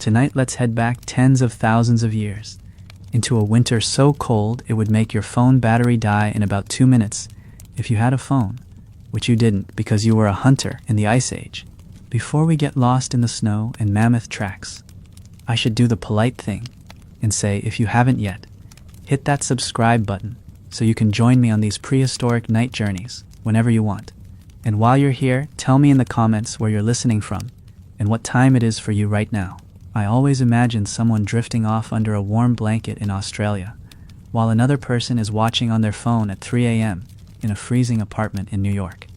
Tonight let's head back tens of thousands of years, into a winter so cold it would make your phone battery die in about 2 minutes if you had a phone, which you didn't because you were a hunter in the Ice Age. Before we get lost in the snow and mammoth tracks, I should do the polite thing and say, if you haven't yet, hit that subscribe button so you can join me on these prehistoric night journeys whenever you want. And while you're here, tell me in the comments where you're listening from and what time it is for you right now. I always imagine someone drifting off under a warm blanket in Australia, while another person is watching on their phone at 3 a.m. in a freezing apartment in New York.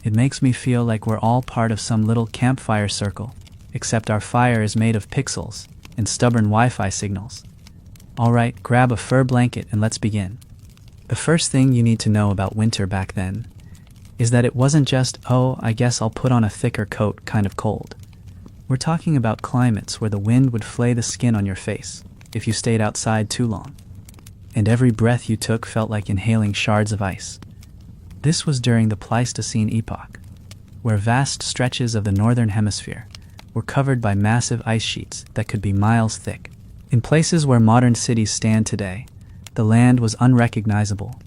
It makes me feel like we're all part of some little campfire circle, except our fire is made of pixels and stubborn Wi-Fi signals. Alright, grab a fur blanket and let's begin. The first thing you need to know about winter back then is that it wasn't just, oh, I guess I'll put on a thicker coat kind of cold. We're talking about climates where the wind would flay the skin on your face if you stayed outside too long, and every breath you took felt like inhaling shards of ice. This was during the Pleistocene epoch, where vast stretches of the northern hemisphere were covered by massive ice sheets that could be miles thick. In places where modern cities stand today, the land was unrecognizable: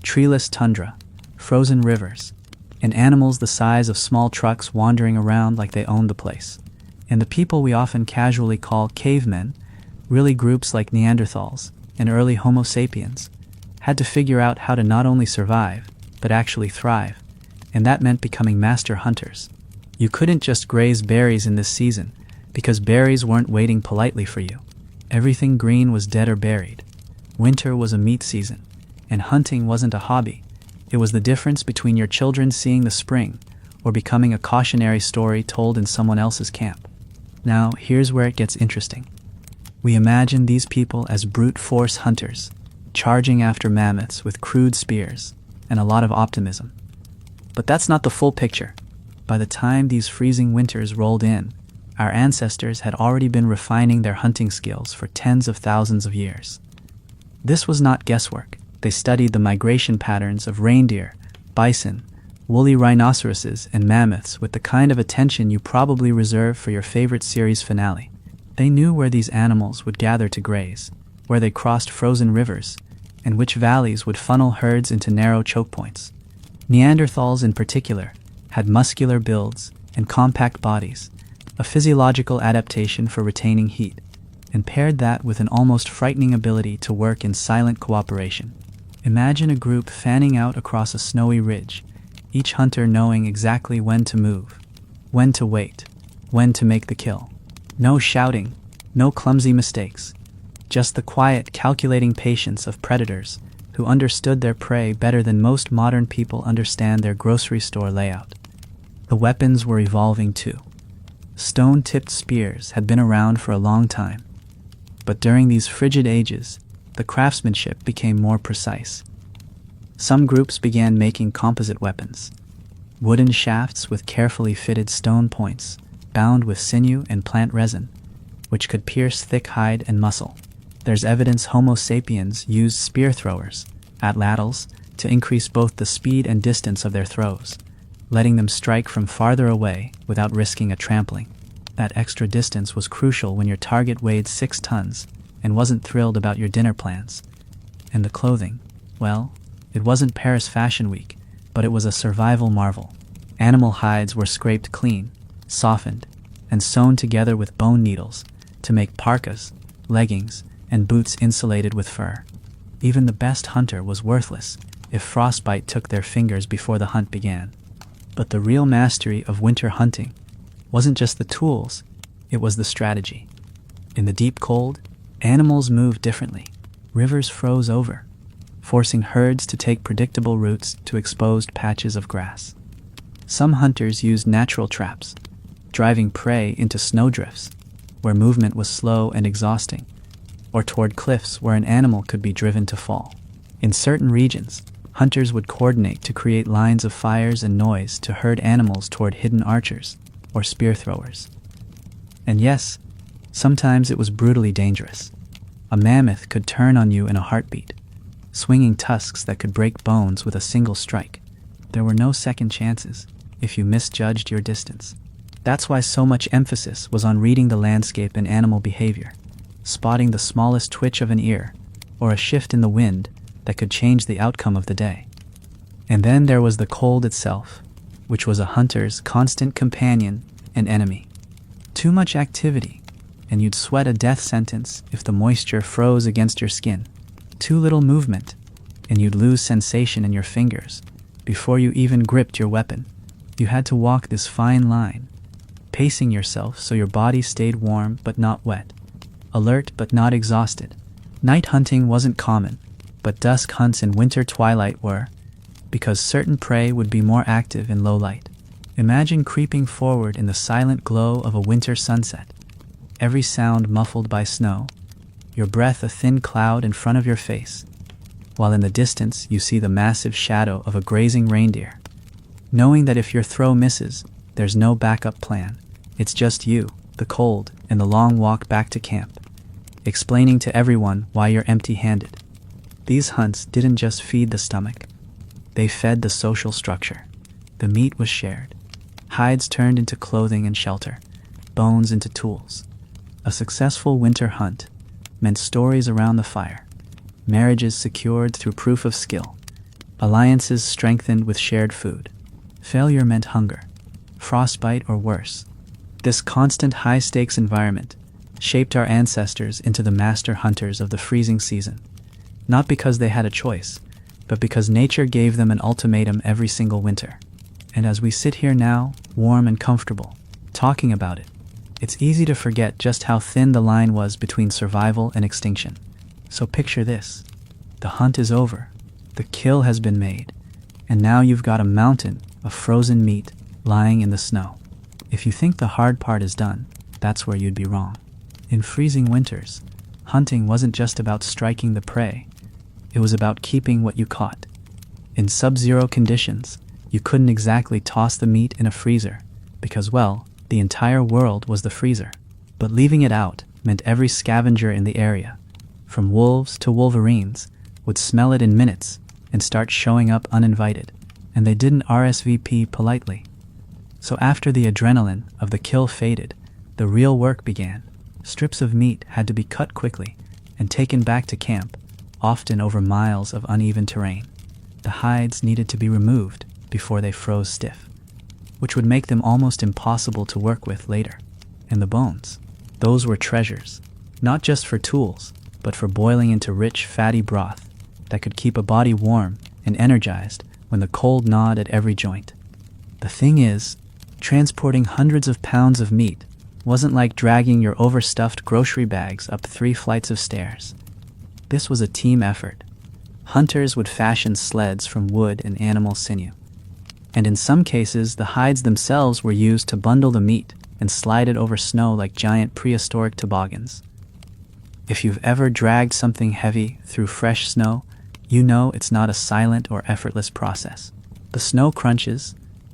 treeless tundra, frozen rivers, and animals the size of small trucks wandering around like they owned the place. And the people we often casually call cavemen, really groups like Neanderthals and early Homo sapiens, had to figure out how to not only survive, but actually thrive, and that meant becoming master hunters. You couldn't just graze berries in this season, because berries weren't waiting politely for you. Everything green was dead or buried. Winter was a meat season, and hunting wasn't a hobby. It was the difference between your children seeing the spring or becoming a cautionary story told in someone else's camp. Now, here's where it gets interesting. We imagine these people as brute force hunters, charging after mammoths with crude spears and a lot of optimism. But that's not the full picture. By the time these freezing winters rolled in, our ancestors had already been refining their hunting skills for tens of thousands of years. This was not guesswork. They studied the migration patterns of reindeer, bison, woolly rhinoceroses, and mammoths with the kind of attention you probably reserve for your favorite series finale. They knew where these animals would gather to graze, where they crossed frozen rivers, and which valleys would funnel herds into narrow choke points. Neanderthals in particular had muscular builds and compact bodies, a physiological adaptation for retaining heat, and paired that with an almost frightening ability to work in silent cooperation. Imagine a group fanning out across a snowy ridge, each hunter knowing exactly when to move, when to wait, when to make the kill. No shouting, no clumsy mistakes, just the quiet, calculating patience of predators who understood their prey better than most modern people understand their grocery store layout. The weapons were evolving too. Stone-tipped spears had been around for a long time, but during these frigid ages, the craftsmanship became more precise. Some groups began making composite weapons, wooden shafts with carefully fitted stone points, bound with sinew and plant resin, which could pierce thick hide and muscle. There's evidence Homo sapiens used spear throwers, atlatls, to increase both the speed and distance of their throws, letting them strike from farther away without risking a trampling. That extra distance was crucial when your target weighed 6 tons and wasn't thrilled about your dinner plans. And the clothing, well, it wasn't Paris Fashion Week, but it was a survival marvel. Animal hides were scraped clean, softened, and sewn together with bone needles to make parkas, leggings, and boots insulated with fur. Even the best hunter was worthless if frostbite took their fingers before the hunt began. But the real mastery of winter hunting wasn't just the tools, it was the strategy. In the deep cold, animals moved differently. Rivers froze over, forcing herds to take predictable routes to exposed patches of grass. Some hunters used natural traps, driving prey into snowdrifts, where movement was slow and exhausting, or toward cliffs where an animal could be driven to fall. In certain regions, hunters would coordinate to create lines of fires and noise to herd animals toward hidden archers or spear throwers. And yes, sometimes it was brutally dangerous. A mammoth could turn on you in a heartbeat, swinging tusks that could break bones with a single strike. There were no second chances if you misjudged your distance. That's why so much emphasis was on reading the landscape and animal behavior, spotting the smallest twitch of an ear or a shift in the wind that could change the outcome of the day. And then there was the cold itself, which was a hunter's constant companion and enemy. Too much activity, and you'd sweat a death sentence if the moisture froze against your skin. Too little movement, and you'd lose sensation in your fingers before you even gripped your weapon. You had to walk this fine line, pacing yourself so your body stayed warm but not wet, alert but not exhausted. Night hunting wasn't common, but dusk hunts in winter twilight were, because certain prey would be more active in low light. Imagine creeping forward in the silent glow of a winter sunset, every sound muffled by snow, your breath a thin cloud in front of your face, while in the distance you see the massive shadow of a grazing reindeer. Knowing that if your throw misses, there's no backup plan. It's just you, the cold, and the long walk back to camp, explaining to everyone why you're empty-handed. These hunts didn't just feed the stomach. They fed the social structure. The meat was shared. Hides turned into clothing and shelter, bones into tools. A successful winter hunt meant stories around the fire, marriages secured through proof of skill, alliances strengthened with shared food. Failure meant hunger, frostbite or worse. This constant high-stakes environment shaped our ancestors into the master hunters of the freezing season, not because they had a choice, but because nature gave them an ultimatum every single winter. And as we sit here now, warm and comfortable, talking about it, it's easy to forget just how thin the line was between survival and extinction. So picture this. The hunt is over. The kill has been made. And now you've got a mountain of frozen meat lying in the snow. If you think the hard part is done, that's where you'd be wrong. In freezing winters, hunting wasn't just about striking the prey. It was about keeping what you caught. In sub-zero conditions, you couldn't exactly toss the meat in a freezer because, well, the entire world was the freezer. But leaving it out meant every scavenger in the area, from wolves to wolverines, would smell it in minutes and start showing up uninvited. And they didn't RSVP politely. So after the adrenaline of the kill faded, the real work began. Strips of meat had to be cut quickly and taken back to camp, often over miles of uneven terrain. The hides needed to be removed before they froze stiff, which would make them almost impossible to work with later. And the bones, those were treasures, not just for tools, but for boiling into rich, fatty broth that could keep a body warm and energized when the cold gnawed at every joint. The thing is, transporting hundreds of pounds of meat wasn't like dragging your overstuffed grocery bags up 3 flights of stairs. This was a team effort. Hunters would fashion sleds from wood and animal sinew. And in some cases, the hides themselves were used to bundle the meat and slide it over snow like giant prehistoric toboggans. If you've ever dragged something heavy through fresh snow, you know it's not a silent or effortless process. The snow crunches,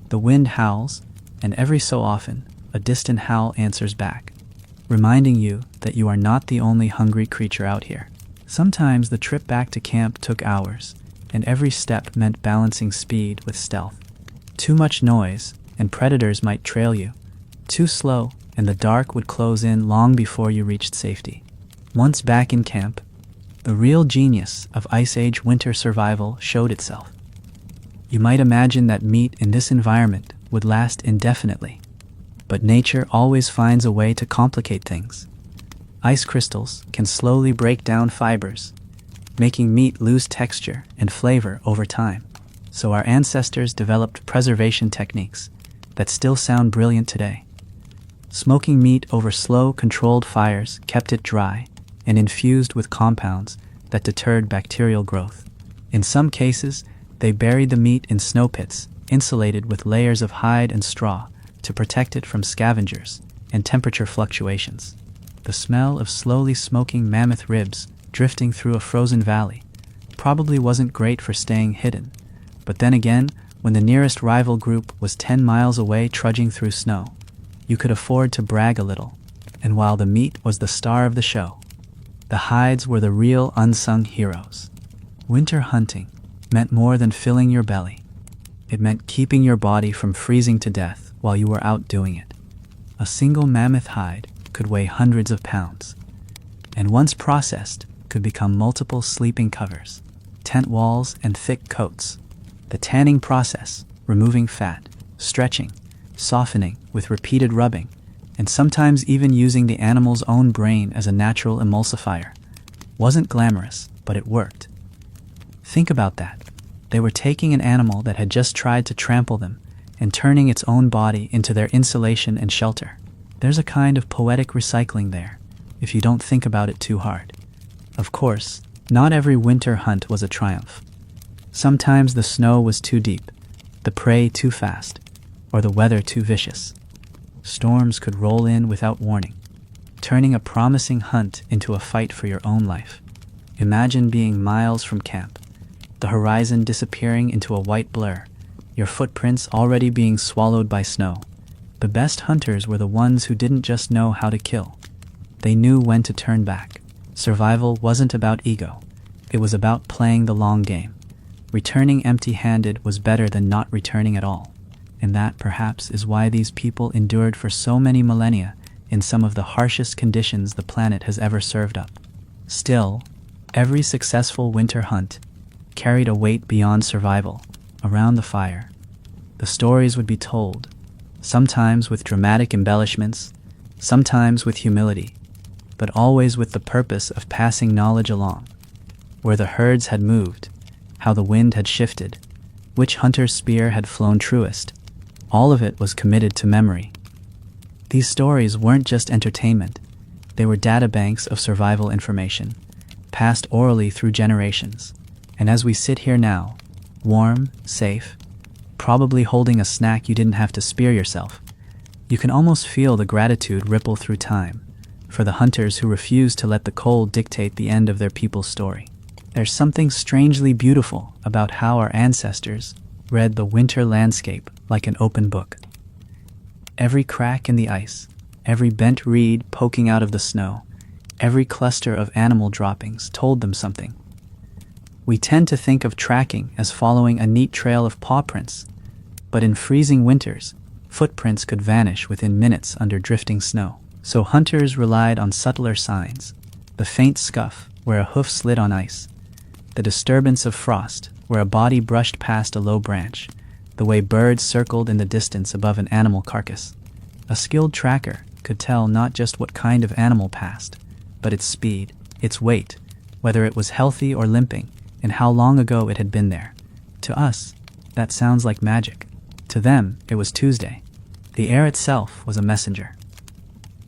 the wind howls, and every so often, a distant howl answers back, reminding you that you are not the only hungry creature out here. Sometimes the trip back to camp took hours, and every step meant balancing speed with stealth. Too much noise, and predators might trail you. Too slow, and the dark would close in long before you reached safety. Once back in camp, the real genius of Ice Age winter survival showed itself. You might imagine that meat in this environment would last indefinitely, but nature always finds a way to complicate things. Ice crystals can slowly break down fibers, making meat lose texture and flavor over time. So our ancestors developed preservation techniques that still sound brilliant today. Smoking meat over slow, controlled fires kept it dry and infused with compounds that deterred bacterial growth. In some cases, they buried the meat in snow pits, insulated with layers of hide and straw to protect it from scavengers and temperature fluctuations. The smell of slowly smoking mammoth ribs drifting through a frozen valley probably wasn't great for staying hidden. But then again, when the nearest rival group was 10 miles away trudging through snow, you could afford to brag a little. And while the meat was the star of the show, the hides were the real unsung heroes. Winter hunting meant more than filling your belly. It meant keeping your body from freezing to death while you were out doing it. A single mammoth hide could weigh hundreds of pounds, and once processed, could become multiple sleeping covers, tent walls, and thick coats. The tanning process, removing fat, stretching, softening with repeated rubbing, and sometimes even using the animal's own brain as a natural emulsifier, wasn't glamorous, but it worked. Think about that. They were taking an animal that had just tried to trample them and turning its own body into their insulation and shelter. There's a kind of poetic recycling there, if you don't think about it too hard. Of course, not every winter hunt was a triumph. Sometimes the snow was too deep, the prey too fast, or the weather too vicious. Storms could roll in without warning, turning a promising hunt into a fight for your own life. Imagine being miles from camp, the horizon disappearing into a white blur, your footprints already being swallowed by snow. The best hunters were the ones who didn't just know how to kill. They knew when to turn back. Survival wasn't about ego. It was about playing the long game. Returning empty-handed was better than not returning at all. And that, perhaps, is why these people endured for so many millennia in some of the harshest conditions the planet has ever served up. Still, every successful winter hunt carried a weight beyond survival. Around the fire, the stories would be told, sometimes with dramatic embellishments, sometimes with humility, but always with the purpose of passing knowledge along. Where the herds had moved, how the wind had shifted, which hunter's spear had flown truest, all of it was committed to memory. These stories weren't just entertainment, they were databanks of survival information, passed orally through generations. And as we sit here now, warm, safe, probably holding a snack you didn't have to spear yourself, you can almost feel the gratitude ripple through time for the hunters who refused to let the cold dictate the end of their people's story. There's something strangely beautiful about how our ancestors read the winter landscape like an open book. Every crack in the ice, every bent reed poking out of the snow, every cluster of animal droppings told them something. We tend to think of tracking as following a neat trail of paw prints, but in freezing winters, footprints could vanish within minutes under drifting snow. So hunters relied on subtler signs, the faint scuff where a hoof slid on ice, the disturbance of frost where a body brushed past a low branch, the way birds circled in the distance above an animal carcass. A skilled tracker could tell not just what kind of animal passed, but its speed, its weight, whether it was healthy or limping, and how long ago it had been there. To us, that sounds like magic. To them, it was Tuesday. The air itself was a messenger.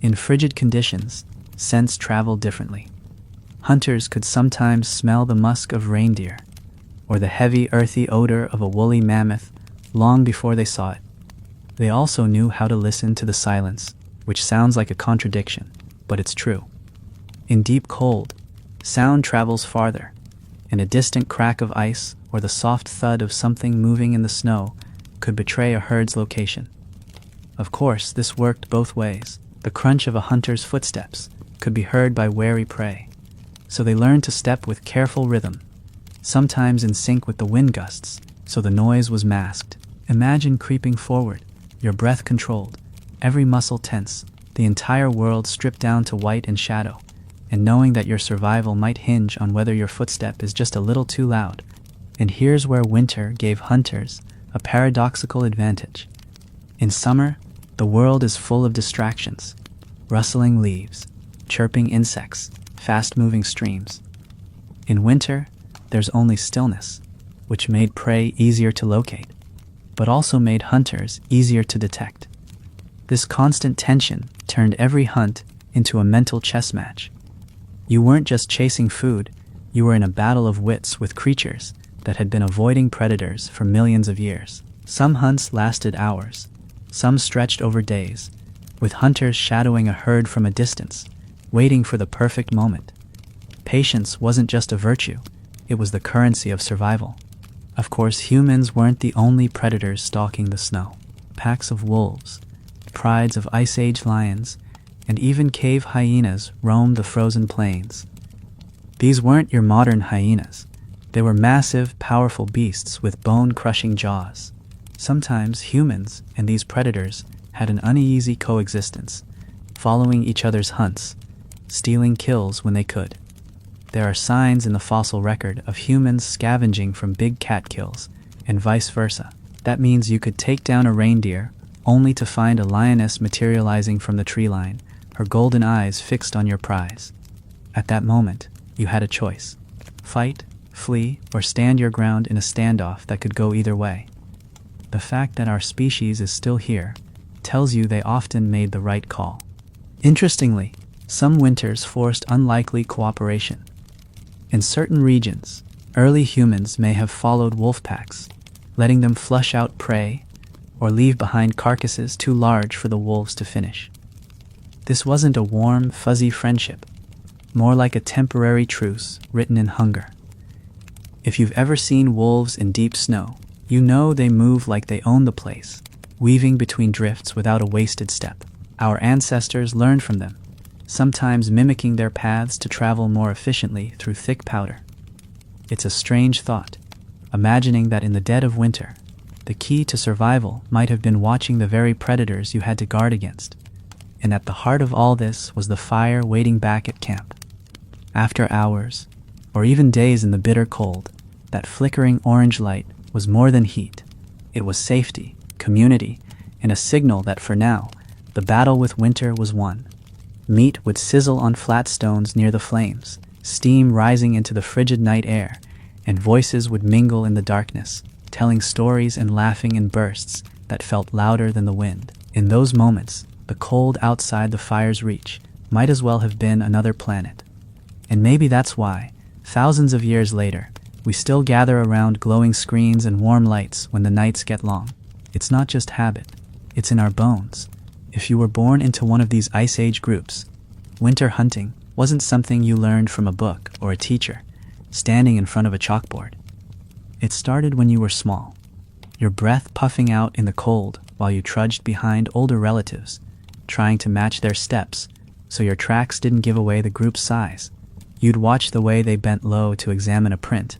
In frigid conditions, scents traveled differently. Hunters could sometimes smell the musk of reindeer, or the heavy, earthy odor of a woolly mammoth long before they saw it. They also knew how to listen to the silence, which sounds like a contradiction, but it's true. In deep cold, sound travels farther, and a distant crack of ice or the soft thud of something moving in the snow could betray a herd's location. Of course, this worked both ways. The crunch of a hunter's footsteps could be heard by wary prey, so they learned to step with careful rhythm, sometimes in sync with the wind gusts, so the noise was masked. Imagine creeping forward, your breath controlled, every muscle tense, the entire world stripped down to white and shadow, and knowing that your survival might hinge on whether your footstep is just a little too loud. And here's where winter gave hunters a paradoxical advantage. In summer, the world is full of distractions, rustling leaves, chirping insects, fast-moving streams. In winter, there's only stillness, which made prey easier to locate, but also made hunters easier to detect. This constant tension turned every hunt into a mental chess match. You weren't just chasing food, you were in a battle of wits with creatures that had been avoiding predators for millions of years. Some hunts lasted hours, some stretched over days, with hunters shadowing a herd from a distance, waiting for the perfect moment. Patience wasn't just a virtue, it was the currency of survival. Of course, humans weren't the only predators stalking the snow. Packs of wolves, prides of Ice Age lions, and even cave hyenas roamed the frozen plains. These weren't your modern hyenas. They were massive, powerful beasts with bone-crushing jaws. Sometimes humans and these predators had an uneasy coexistence, following each other's hunts, stealing kills when they could. There are signs in the fossil record of humans scavenging from big cat kills, and vice versa. That means you could take down a reindeer only to find a lioness materializing from the tree line, her golden eyes fixed on your prize. At that moment, you had a choice: fight, flee, or stand your ground in a standoff that could go either way. The fact that our species is still here tells you they often made the right call. Interestingly, some winters forced unlikely cooperation. In certain regions, early humans may have followed wolf packs, letting them flush out prey or leave behind carcasses too large for the wolves to finish. This wasn't a warm, fuzzy friendship, more like a temporary truce written in hunger. If you've ever seen wolves in deep snow, you know they move like they own the place, weaving between drifts without a wasted step. Our ancestors learned from them, sometimes mimicking their paths to travel more efficiently through thick powder. It's a strange thought, imagining that in the dead of winter, the key to survival might have been watching the very predators you had to guard against. And at the heart of all this was the fire waiting back at camp. After hours, or even days in the bitter cold, that flickering orange light was more than heat. It was safety, community, and a signal that for now, the battle with winter was won. Meat would sizzle on flat stones near the flames, steam rising into the frigid night air, and voices would mingle in the darkness, telling stories and laughing in bursts that felt louder than the wind. In those moments, the cold outside the fire's reach might as well have been another planet. And maybe that's why, thousands of years later, we still gather around glowing screens and warm lights when the nights get long. It's not just habit, it's in our bones. If you were born into one of these Ice Age groups, winter hunting wasn't something you learned from a book or a teacher, standing in front of a chalkboard. It started when you were small, your breath puffing out in the cold while you trudged behind older relatives, trying to match their steps so your tracks didn't give away the group's size. You'd watch the way they bent low to examine a print,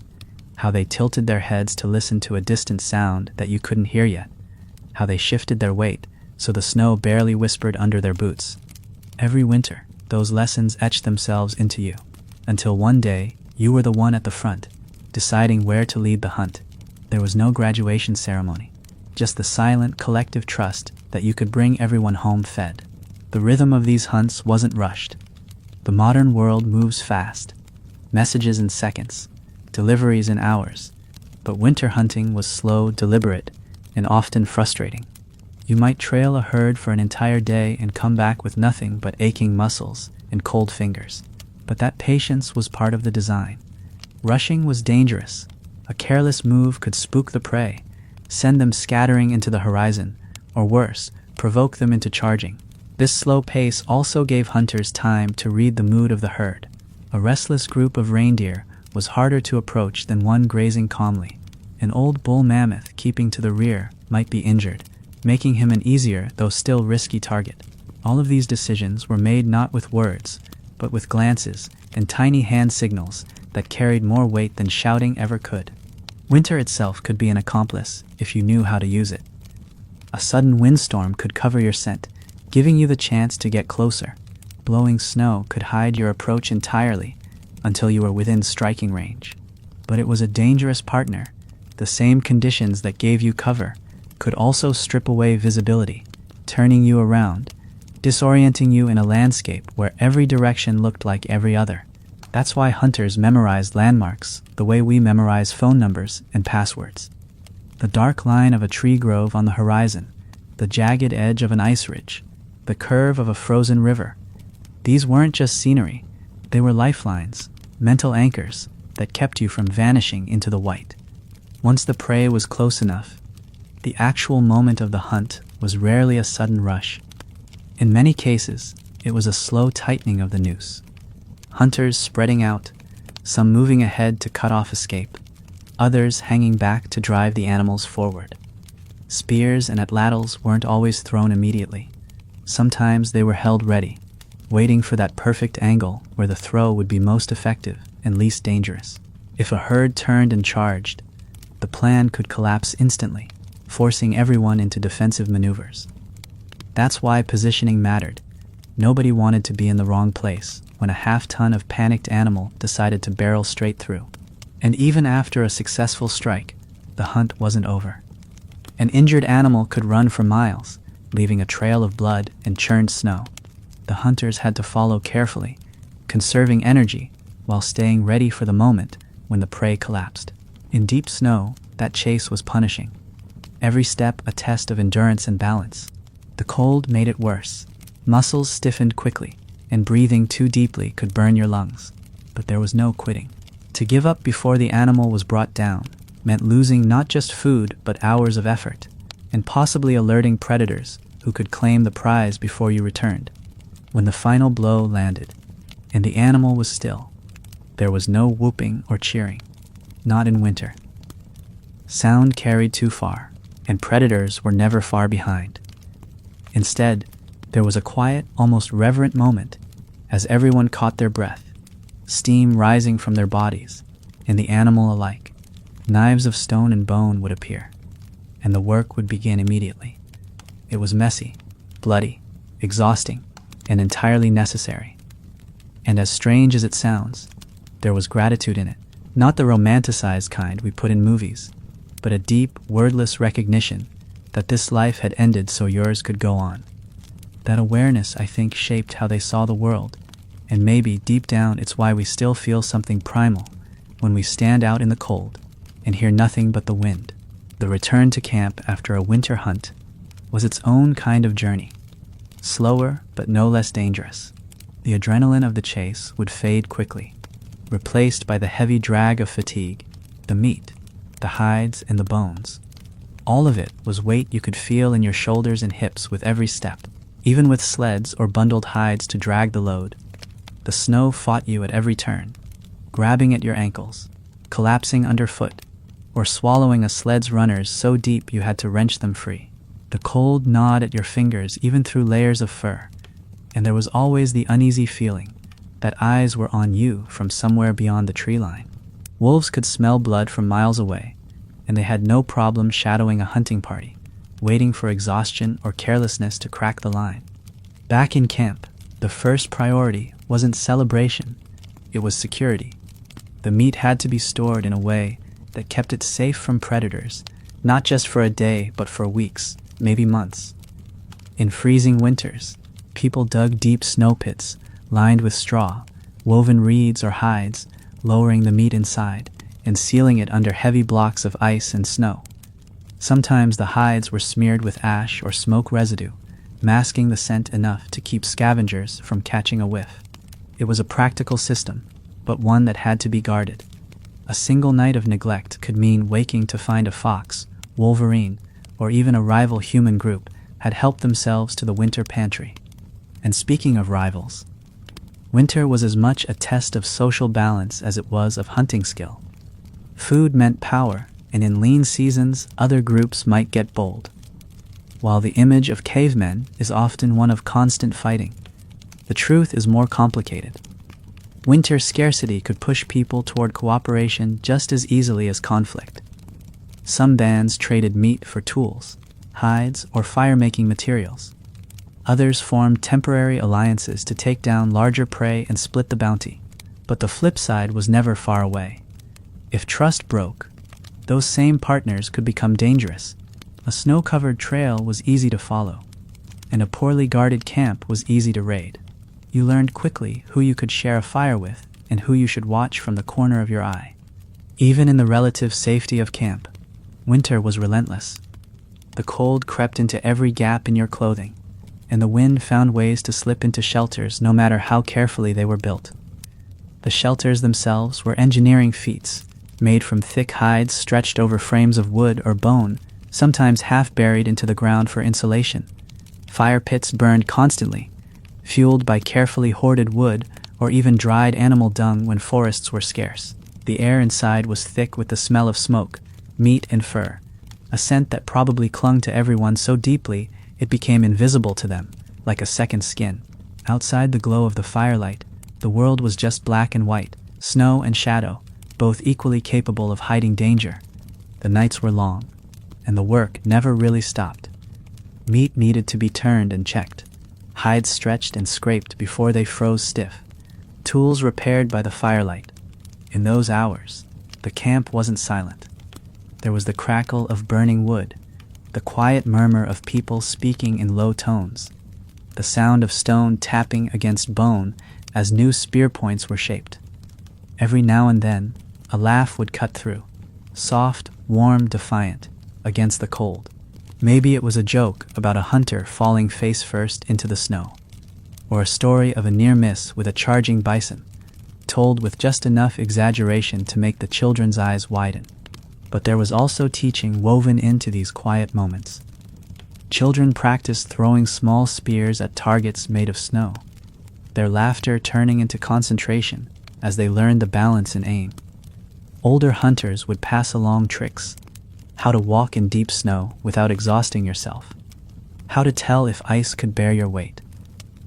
how they tilted their heads to listen to a distant sound that you couldn't hear yet, how they shifted their weight so the snow barely whispered under their boots. Every winter, those lessons etched themselves into you, until one day you were the one at the front, deciding where to lead the hunt. There was no graduation ceremony, just the silent collective trust that you could bring everyone home fed. The rhythm of these hunts wasn't rushed. The modern world moves fast, messages in seconds, deliveries in hours, but winter hunting was slow, deliberate, and often frustrating. You might trail a herd for an entire day and come back with nothing but aching muscles and cold fingers. But that patience was part of the design. Rushing was dangerous. A careless move could spook the prey, send them scattering into the horizon, or worse, provoke them into charging. This slow pace also gave hunters time to read the mood of the herd. A restless group of reindeer was harder to approach than one grazing calmly. An old bull mammoth keeping to the rear might be injured, making him an easier though still risky target. All of these decisions were made not with words, but with glances and tiny hand signals that carried more weight than shouting ever could. Winter itself could be an accomplice if you knew how to use it. A sudden windstorm could cover your scent, giving you the chance to get closer. Blowing snow could hide your approach entirely until you were within striking range. But it was a dangerous partner. The same conditions that gave you cover could also strip away visibility, turning you around, disorienting you in a landscape where every direction looked like every other. That's why hunters memorized landmarks the way we memorize phone numbers and passwords. The dark line of a tree grove on the horizon, the jagged edge of an ice ridge, the curve of a frozen river. These weren't just scenery, they were lifelines, mental anchors that kept you from vanishing into the white. Once the prey was close enough, the actual moment of the hunt was rarely a sudden rush. In many cases, it was a slow tightening of the noose. Hunters spreading out, some moving ahead to cut off escape, others hanging back to drive the animals forward. Spears and atlatls weren't always thrown immediately. Sometimes they were held ready, waiting for that perfect angle where the throw would be most effective and least dangerous. If a herd turned and charged, the plan could collapse instantly, forcing everyone into defensive maneuvers. That's why positioning mattered. Nobody wanted to be in the wrong place when a half-ton of panicked animal decided to barrel straight through. And even after a successful strike, the hunt wasn't over. An injured animal could run for miles, leaving a trail of blood and churned snow. The hunters had to follow carefully, conserving energy while staying ready for the moment when the prey collapsed. In deep snow, that chase was punishing. Every step a test of endurance and balance. The cold made it worse. Muscles stiffened quickly, and breathing too deeply could burn your lungs. But there was no quitting. To give up before the animal was brought down meant losing not just food but hours of effort, and possibly alerting predators who could claim the prize before you returned. When the final blow landed, and the animal was still, there was no whooping or cheering. Not in winter. Sound carried too far, and predators were never far behind. Instead, there was a quiet, almost reverent moment as everyone caught their breath, steam rising from their bodies, and the animal alike. Knives of stone and bone would appear, and the work would begin immediately. It was messy, bloody, exhausting, and entirely necessary. And as strange as it sounds, there was gratitude in it, not the romanticized kind we put in movies, but a deep, wordless recognition that this life had ended so yours could go on. That awareness, I think, shaped how they saw the world, and maybe deep down it's why we still feel something primal when we stand out in the cold and hear nothing but the wind. The return to camp after a winter hunt was its own kind of journey, slower but no less dangerous. The adrenaline of the chase would fade quickly, replaced by the heavy drag of fatigue, the meat, the hides, and the bones. All of it was weight you could feel in your shoulders and hips with every step. Even with sleds or bundled hides to drag the load, the snow fought you at every turn, grabbing at your ankles, collapsing underfoot, or swallowing a sled's runners so deep you had to wrench them free. The cold gnawed at your fingers even through layers of fur, and there was always the uneasy feeling that eyes were on you from somewhere beyond the tree line. Wolves could smell blood from miles away, and they had no problem shadowing a hunting party, waiting for exhaustion or carelessness to crack the line. Back in camp, the first priority wasn't celebration, it was security. The meat had to be stored in a way that kept it safe from predators, not just for a day but for weeks, maybe months. In freezing winters, people dug deep snow pits, lined with straw, woven reeds or hides, lowering the meat inside, and sealing it under heavy blocks of ice and snow. Sometimes the hides were smeared with ash or smoke residue, masking the scent enough to keep scavengers from catching a whiff. It was a practical system, but one that had to be guarded. A single night of neglect could mean waking to find a fox, wolverine, or even a rival human group had helped themselves to the winter pantry. And speaking of rivals, winter was as much a test of social balance as it was of hunting skill. Food meant power, and in lean seasons, other groups might get bold. While the image of cavemen is often one of constant fighting, the truth is more complicated. Winter scarcity could push people toward cooperation just as easily as conflict. Some bands traded meat for tools, hides, or fire-making materials. Others formed temporary alliances to take down larger prey and split the bounty. But the flip side was never far away. If trust broke, those same partners could become dangerous. A snow-covered trail was easy to follow, and a poorly guarded camp was easy to raid. You learned quickly who you could share a fire with and who you should watch from the corner of your eye. Even in the relative safety of camp, winter was relentless. The cold crept into every gap in your clothing, and the wind found ways to slip into shelters no matter how carefully they were built. The shelters themselves were engineering feats, made from thick hides stretched over frames of wood or bone, sometimes half buried into the ground for insulation. Fire pits burned constantly, fueled by carefully hoarded wood or even dried animal dung when forests were scarce. The air inside was thick with the smell of smoke, meat and fur, a scent that probably clung to everyone so deeply it became invisible to them, like a second skin. Outside the glow of the firelight, the world was just black and white, snow and shadow, both equally capable of hiding danger. The nights were long, and the work never really stopped. Meat needed to be turned and checked, hides stretched and scraped before they froze stiff, tools repaired by the firelight. In those hours, the camp wasn't silent. There was the crackle of burning wood, the quiet murmur of people speaking in low tones, the sound of stone tapping against bone as new spear points were shaped. Every now and then, a laugh would cut through, soft, warm, defiant, against the cold. Maybe it was a joke about a hunter falling face first into the snow, or a story of a near miss with a charging bison, told with just enough exaggeration to make the children's eyes widen. But there was also teaching woven into these quiet moments. Children practiced throwing small spears at targets made of snow, their laughter turning into concentration as they learned the balance and aim. Older hunters would pass along tricks: how to walk in deep snow without exhausting yourself, how to tell if ice could bear your weight,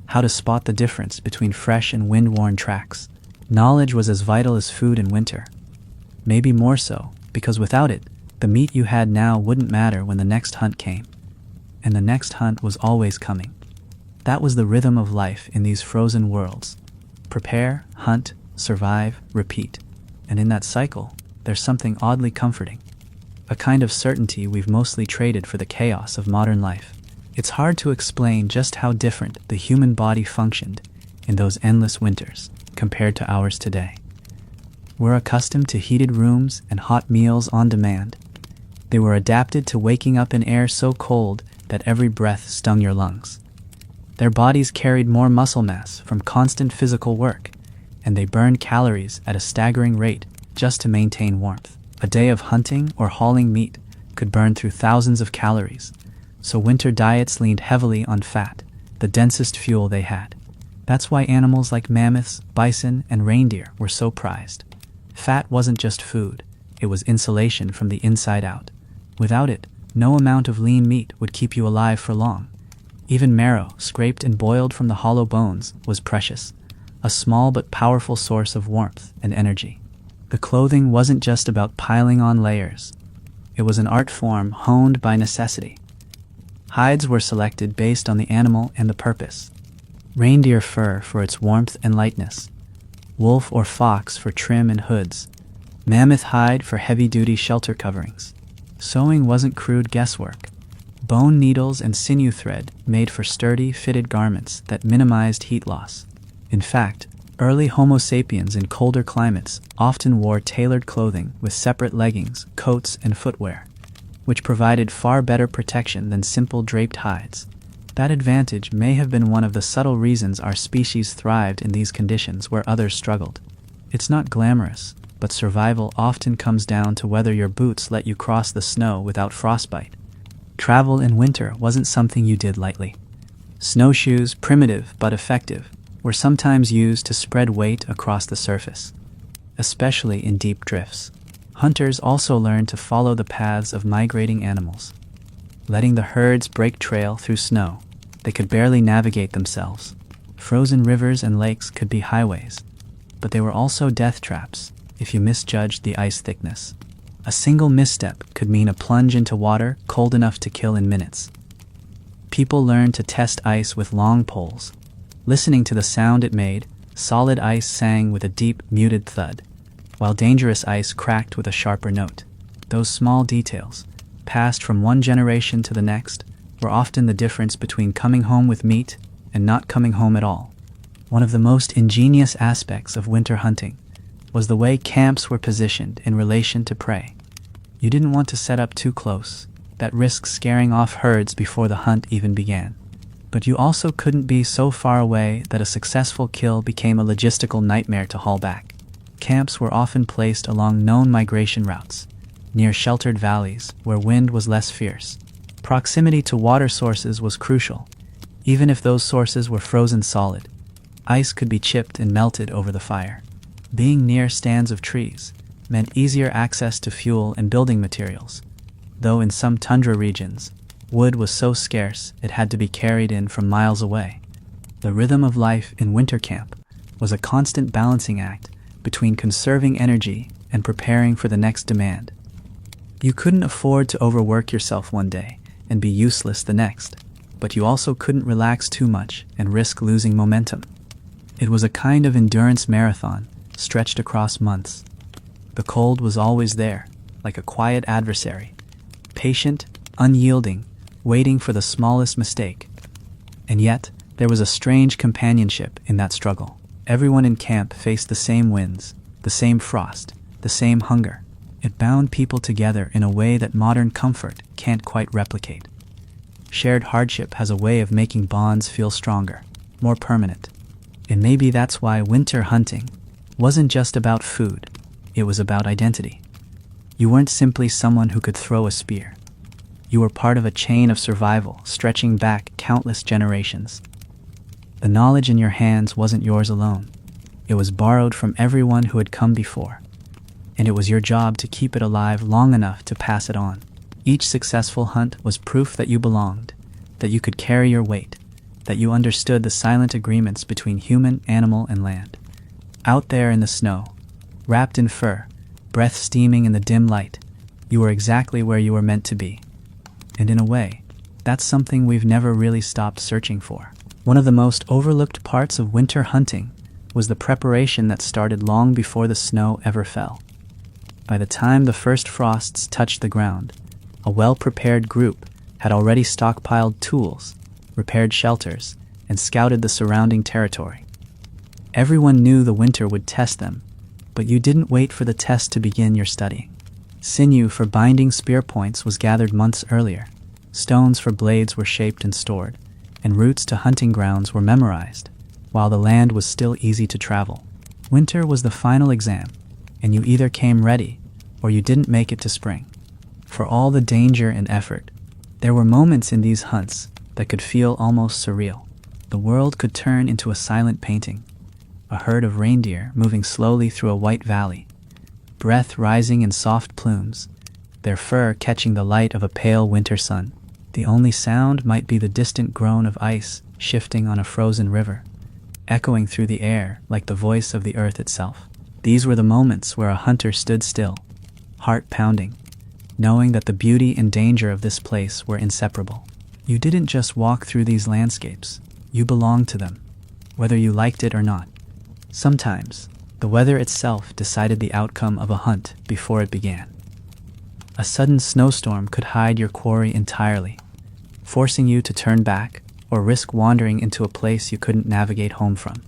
how to spot the difference between fresh and wind-worn tracks. Knowledge was as vital as food in winter, maybe more so, because without it, the meat you had now wouldn't matter when the next hunt came. And the next hunt was always coming. That was the rhythm of life in these frozen worlds. Prepare, hunt, survive, repeat. And in that cycle, there's something oddly comforting. A kind of certainty we've mostly traded for the chaos of modern life. It's hard to explain just how different the human body functioned in those endless winters compared to ours today. We're accustomed to heated rooms and hot meals on demand. They were adapted to waking up in air so cold that every breath stung your lungs. Their bodies carried more muscle mass from constant physical work, and they burned calories at a staggering rate just to maintain warmth. A day of hunting or hauling meat could burn through thousands of calories, so winter diets leaned heavily on fat, the densest fuel they had. That's why animals like mammoths, bison, and reindeer were so prized. Fat wasn't just food, it was insulation from the inside out. Without it, no amount of lean meat would keep you alive for long. Even marrow, scraped and boiled from the hollow bones, was precious, a small but powerful source of warmth and energy. The clothing wasn't just about piling on layers. It was an art form honed by necessity. Hides were selected based on the animal and the purpose. Reindeer fur for its warmth and lightness, wolf or fox for trim and hoods, mammoth hide for heavy-duty shelter coverings. Sewing wasn't crude guesswork. Bone needles and sinew thread made for sturdy, fitted garments that minimized heat loss. In fact, early Homo sapiens in colder climates often wore tailored clothing with separate leggings, coats, and footwear, which provided far better protection than simple draped hides. That advantage may have been one of the subtle reasons our species thrived in these conditions where others struggled. It's not glamorous, but survival often comes down to whether your boots let you cross the snow without frostbite. Travel in winter wasn't something you did lightly. Snowshoes, primitive but effective, were sometimes used to spread weight across the surface, especially in deep drifts. Hunters also learned to follow the paths of migrating animals, letting the herds break trail through snow. They could barely navigate themselves. Frozen rivers and lakes could be highways, but they were also death traps if you misjudged the ice thickness. A single misstep could mean a plunge into water cold enough to kill in minutes. People learned to test ice with long poles. Listening to the sound it made, solid ice sang with a deep, muted thud, while dangerous ice cracked with a sharper note. Those small details, passed from one generation to the next, were often the difference between coming home with meat and not coming home at all. One of the most ingenious aspects of winter hunting was the way camps were positioned in relation to prey. You didn't want to set up too close. That risked scaring off herds before the hunt even began. But you also couldn't be so far away that a successful kill became a logistical nightmare to haul back. Camps were often placed along known migration routes, near sheltered valleys where wind was less fierce. Proximity to water sources was crucial. Even if those sources were frozen solid, ice could be chipped and melted over the fire. Being near stands of trees meant easier access to fuel and building materials, though in some tundra regions, wood was so scarce it had to be carried in from miles away. The rhythm of life in winter camp was a constant balancing act between conserving energy and preparing for the next demand. You couldn't afford to overwork yourself one day and be useless the next. but you also couldn't relax too much and risk losing momentum. It was a kind of endurance marathon, stretched across months. The cold was always there, like a quiet adversary, patient, unyielding, waiting for the smallest mistake. And yet, there was a strange companionship in that struggle. Everyone in camp faced the same winds, the same frost, the same hunger. It bound people together in a way that modern comfort can't quite replicate. Shared hardship has a way of making bonds feel stronger, more permanent. And maybe that's why winter hunting wasn't just about food, it was about identity. You weren't simply someone who could throw a spear. You were part of a chain of survival stretching back countless generations. The knowledge in your hands wasn't yours alone. It was borrowed from everyone who had come before. And it was your job to keep it alive long enough to pass it on. Each successful hunt was proof that you belonged, that you could carry your weight, that you understood the silent agreements between human, animal, and land. Out there in the snow, wrapped in fur, breath steaming in the dim light, you were exactly where you were meant to be. And in a way, that's something we've never really stopped searching for. One of the most overlooked parts of winter hunting was the preparation that started long before the snow ever fell. By the time the first frosts touched the ground, a well-prepared group had already stockpiled tools, repaired shelters, and scouted the surrounding territory. Everyone knew the winter would test them, but you didn't wait for the test to begin your studying. Sinew for binding spear points was gathered months earlier, stones for blades were shaped and stored, and routes to hunting grounds were memorized, while the land was still easy to travel. Winter was the final exam, and you either came ready or you didn't make it to spring. For all the danger and effort, there were moments in these hunts that could feel almost surreal. The world could turn into a silent painting, a herd of reindeer moving slowly through a white valley, breath rising in soft plumes, their fur catching the light of a pale winter sun. The only sound might be the distant groan of ice shifting on a frozen river, echoing through the air like the voice of the earth itself. These were the moments where a hunter stood still, heart pounding, knowing that the beauty and danger of this place were inseparable. You didn't just walk through these landscapes, you belonged to them, whether you liked it or not. Sometimes, the weather itself decided the outcome of a hunt before it began. A sudden snowstorm could hide your quarry entirely, forcing you to turn back or risk wandering into a place you couldn't navigate home from.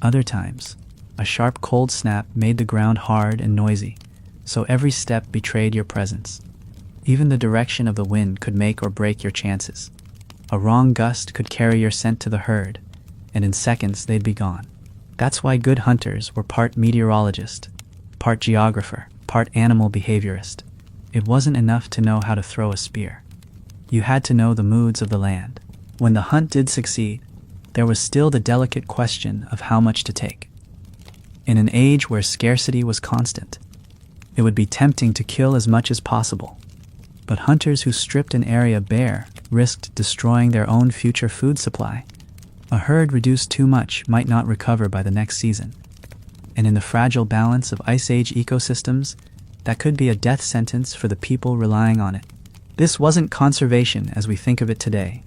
Other times, a sharp cold snap made the ground hard and noisy, so every step betrayed your presence. Even the direction of the wind could make or break your chances. A wrong gust could carry your scent to the herd, and in seconds they'd be gone. That's why good hunters were part meteorologist, part geographer, part animal behaviorist. It wasn't enough to know how to throw a spear. You had to know the moods of the land. When the hunt did succeed, there was still the delicate question of how much to take. In an age where scarcity was constant, it would be tempting to kill as much as possible. But hunters who stripped an area bare risked destroying their own future food supply. A herd reduced too much might not recover by the next season. And in the fragile balance of Ice Age ecosystems, that could be a death sentence for the people relying on it. This wasn't conservation as we think of it today.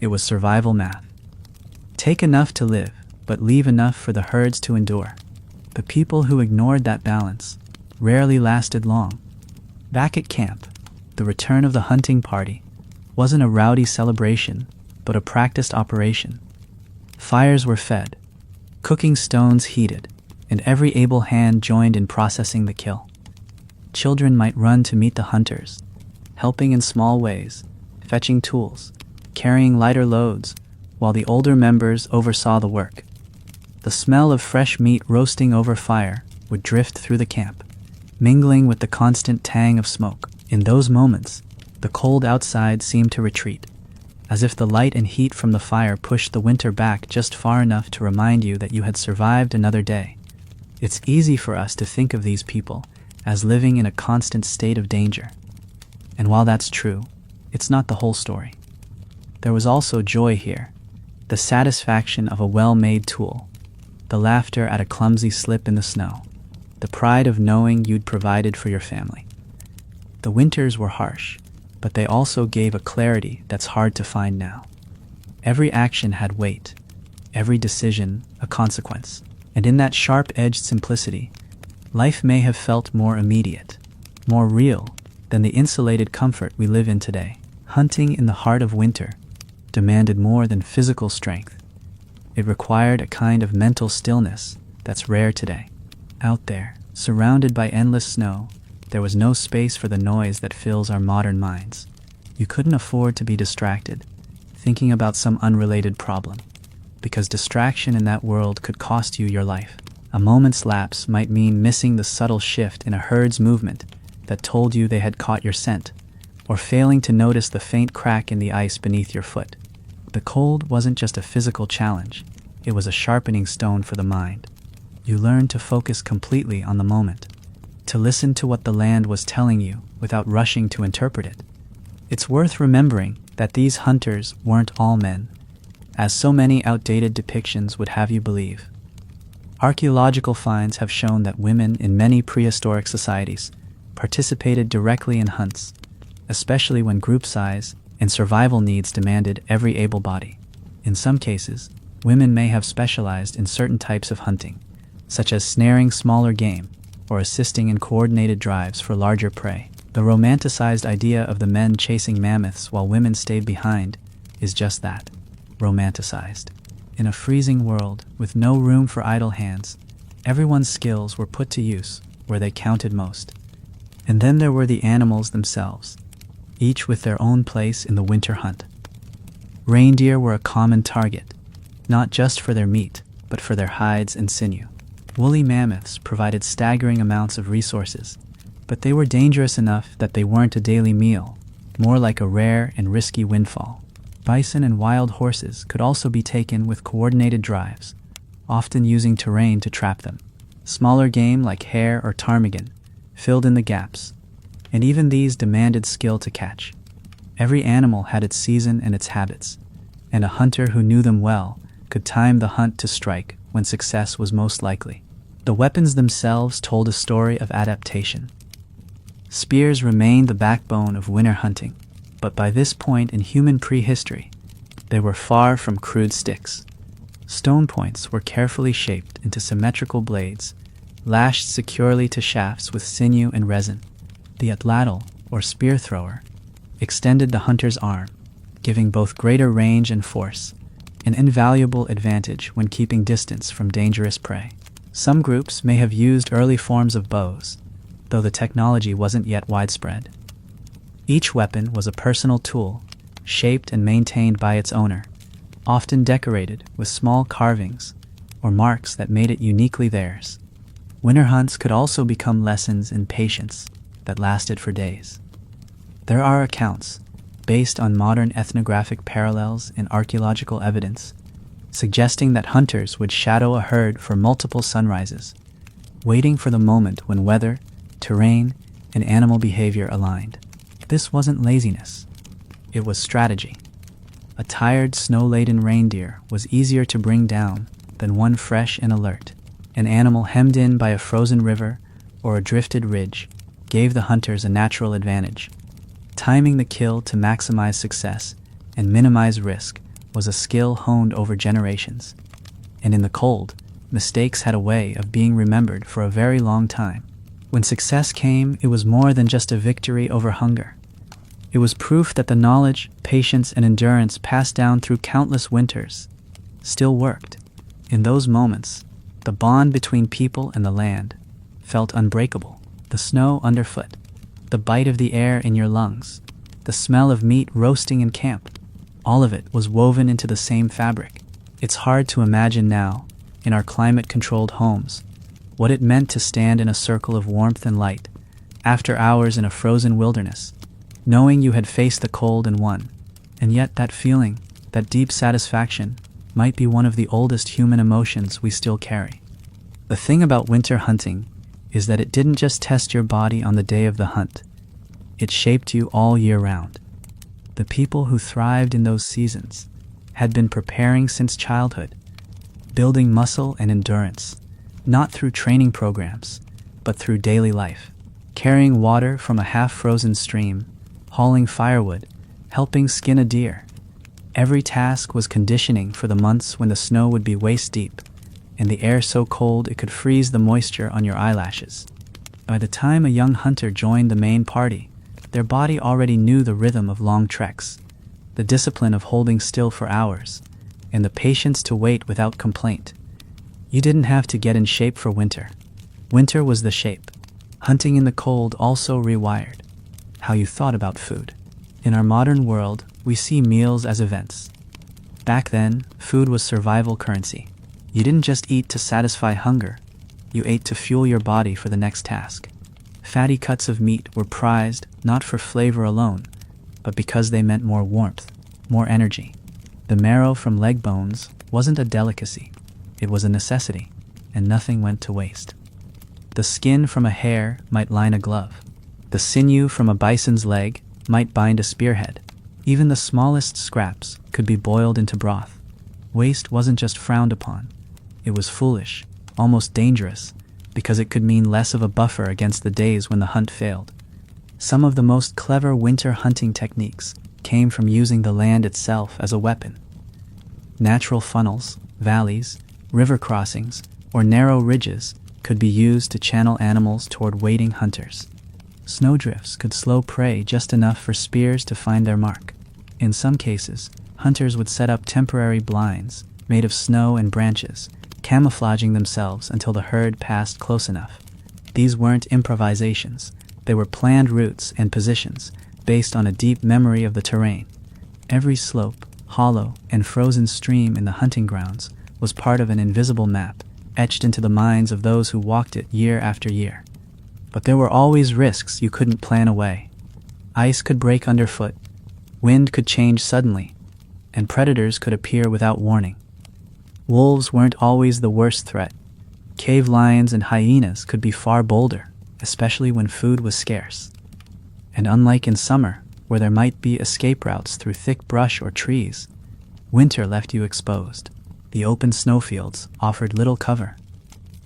It was survival math. Take enough to live, but leave enough for the herds to endure. The people who ignored that balance rarely lasted long. Back at camp, the return of the hunting party wasn't a rowdy celebration, but a practiced operation. Fires were fed, cooking stones heated, and every able hand joined in processing the kill. Children might run to meet the hunters, helping in small ways, fetching tools, carrying lighter loads, while the older members oversaw the work. The smell of fresh meat roasting over fire would drift through the camp, mingling with the constant tang of smoke. In those moments, the cold outside seemed to retreat, as if the light and heat from the fire pushed the winter back just far enough to remind you that you had survived another day. It's easy for us to think of these people as living in a constant state of danger. And while that's true, it's not the whole story. There was also joy here, the satisfaction of a well-made tool, the laughter at a clumsy slip in the snow, the pride of knowing you'd provided for your family. The winters were harsh, but they also gave a clarity that's hard to find now. Every action had weight, every decision a consequence. And in that sharp-edged simplicity, life may have felt more immediate, more real than the insulated comfort we live in today. Hunting in the heart of winter demanded more than physical strength. It required a kind of mental stillness that's rare today. Out there, surrounded by endless snow, there was no space for the noise that fills our modern minds. You couldn't afford to be distracted, thinking about some unrelated problem, because distraction in that world could cost you your life. A moment's lapse might mean missing the subtle shift in a herd's movement that told you they had caught your scent, or failing to notice the faint crack in the ice beneath your foot. The cold wasn't just a physical challenge, it was a sharpening stone for the mind. You learned to focus completely on the moment, to listen to what the land was telling you without rushing to interpret it. It's worth remembering that these hunters weren't all men, as so many outdated depictions would have you believe. Archaeological finds have shown that women in many prehistoric societies participated directly in hunts, especially when group size and survival needs demanded every able body. In some cases, women may have specialized in certain types of hunting, such as snaring smaller game or assisting in coordinated drives for larger prey. The romanticized idea of the men chasing mammoths while women stayed behind is just that, romanticized. In a freezing world with no room for idle hands, everyone's skills were put to use where they counted most. And then there were the animals themselves, each with their own place in the winter hunt. Reindeer were a common target, not just for their meat, but for their hides and sinew. Woolly mammoths provided staggering amounts of resources, but they were dangerous enough that they weren't a daily meal, more like a rare and risky windfall. Bison and wild horses could also be taken with coordinated drives, often using terrain to trap them. Smaller game like hare or ptarmigan filled in the gaps, and even these demanded skill to catch. Every animal had its season and its habits, and a hunter who knew them well could time the hunt to strike when success was most likely. The weapons themselves told a story of adaptation. Spears remained the backbone of winter hunting, but by this point in human prehistory, they were far from crude sticks. Stone points were carefully shaped into symmetrical blades, lashed securely to shafts with sinew and resin. The atlatl, or spear thrower, extended the hunter's arm, giving both greater range and force, an invaluable advantage when keeping distance from dangerous prey. Some groups may have used early forms of bows, though the technology wasn't yet widespread. Each weapon was a personal tool, shaped and maintained by its owner, often decorated with small carvings or marks that made it uniquely theirs. Winter hunts could also become lessons in patience that lasted for days. There are accounts, based on modern ethnographic parallels and archaeological evidence, suggesting that hunters would shadow a herd for multiple sunrises, waiting for the moment when weather, terrain, and animal behavior aligned. This wasn't laziness. It was strategy. A tired, snow-laden reindeer was easier to bring down than one fresh and alert. An animal hemmed in by a frozen river or a drifted ridge gave the hunters a natural advantage. Timing the kill to maximize success and minimize risk was a skill honed over generations. And in the cold, mistakes had a way of being remembered for a very long time. When success came, it was more than just a victory over hunger. It was proof that the knowledge, patience, and endurance passed down through countless winters still worked. In those moments, the bond between people and the land felt unbreakable. The snow underfoot, the bite of the air in your lungs, the smell of meat roasting in camp, all of it was woven into the same fabric. It's hard to imagine now, in our climate-controlled homes, what it meant to stand in a circle of warmth and light, after hours in a frozen wilderness, knowing you had faced the cold and won. And yet that feeling, that deep satisfaction, might be one of the oldest human emotions we still carry. The thing about winter hunting is that it didn't just test your body on the day of the hunt. It shaped you all year round. The people who thrived in those seasons had been preparing since childhood, building muscle and endurance, not through training programs, but through daily life, carrying water from a half-frozen stream, hauling firewood, helping skin a deer. Every task was conditioning for the months when the snow would be waist-deep, and the air so cold it could freeze the moisture on your eyelashes. By the time a young hunter joined the main party, their body already knew the rhythm of long treks, the discipline of holding still for hours, and the patience to wait without complaint. You didn't have to get in shape for winter. Winter was the shape. Hunting in the cold also rewired how you thought about food. In our modern world, we see meals as events. Back then, food was survival currency. You didn't just eat to satisfy hunger, you ate to fuel your body for the next task. Fatty cuts of meat were prized not for flavor alone, but because they meant more warmth, more energy. The marrow from leg bones wasn't a delicacy, it was a necessity, and nothing went to waste. The skin from a hare might line a glove. The sinew from a bison's leg might bind a spearhead. Even the smallest scraps could be boiled into broth. Waste wasn't just frowned upon, it was foolish, almost dangerous, because it could mean less of a buffer against the days when the hunt failed. Some of the most clever winter hunting techniques came from using the land itself as a weapon. Natural funnels, valleys, river crossings, or narrow ridges could be used to channel animals toward waiting hunters. Snowdrifts could slow prey just enough for spears to find their mark. In some cases, hunters would set up temporary blinds made of snow and branches, camouflaging themselves until the herd passed close enough. These weren't improvisations, they were planned routes and positions based on a deep memory of the terrain. Every slope, hollow, and frozen stream in the hunting grounds was part of an invisible map, etched into the minds of those who walked it year after year. But there were always risks you couldn't plan away. Ice could break underfoot, wind could change suddenly, and predators could appear without warning. Wolves weren't always the worst threat. Cave lions and hyenas could be far bolder, especially when food was scarce. And unlike in summer, where there might be escape routes through thick brush or trees, winter left you exposed. The open snowfields offered little cover.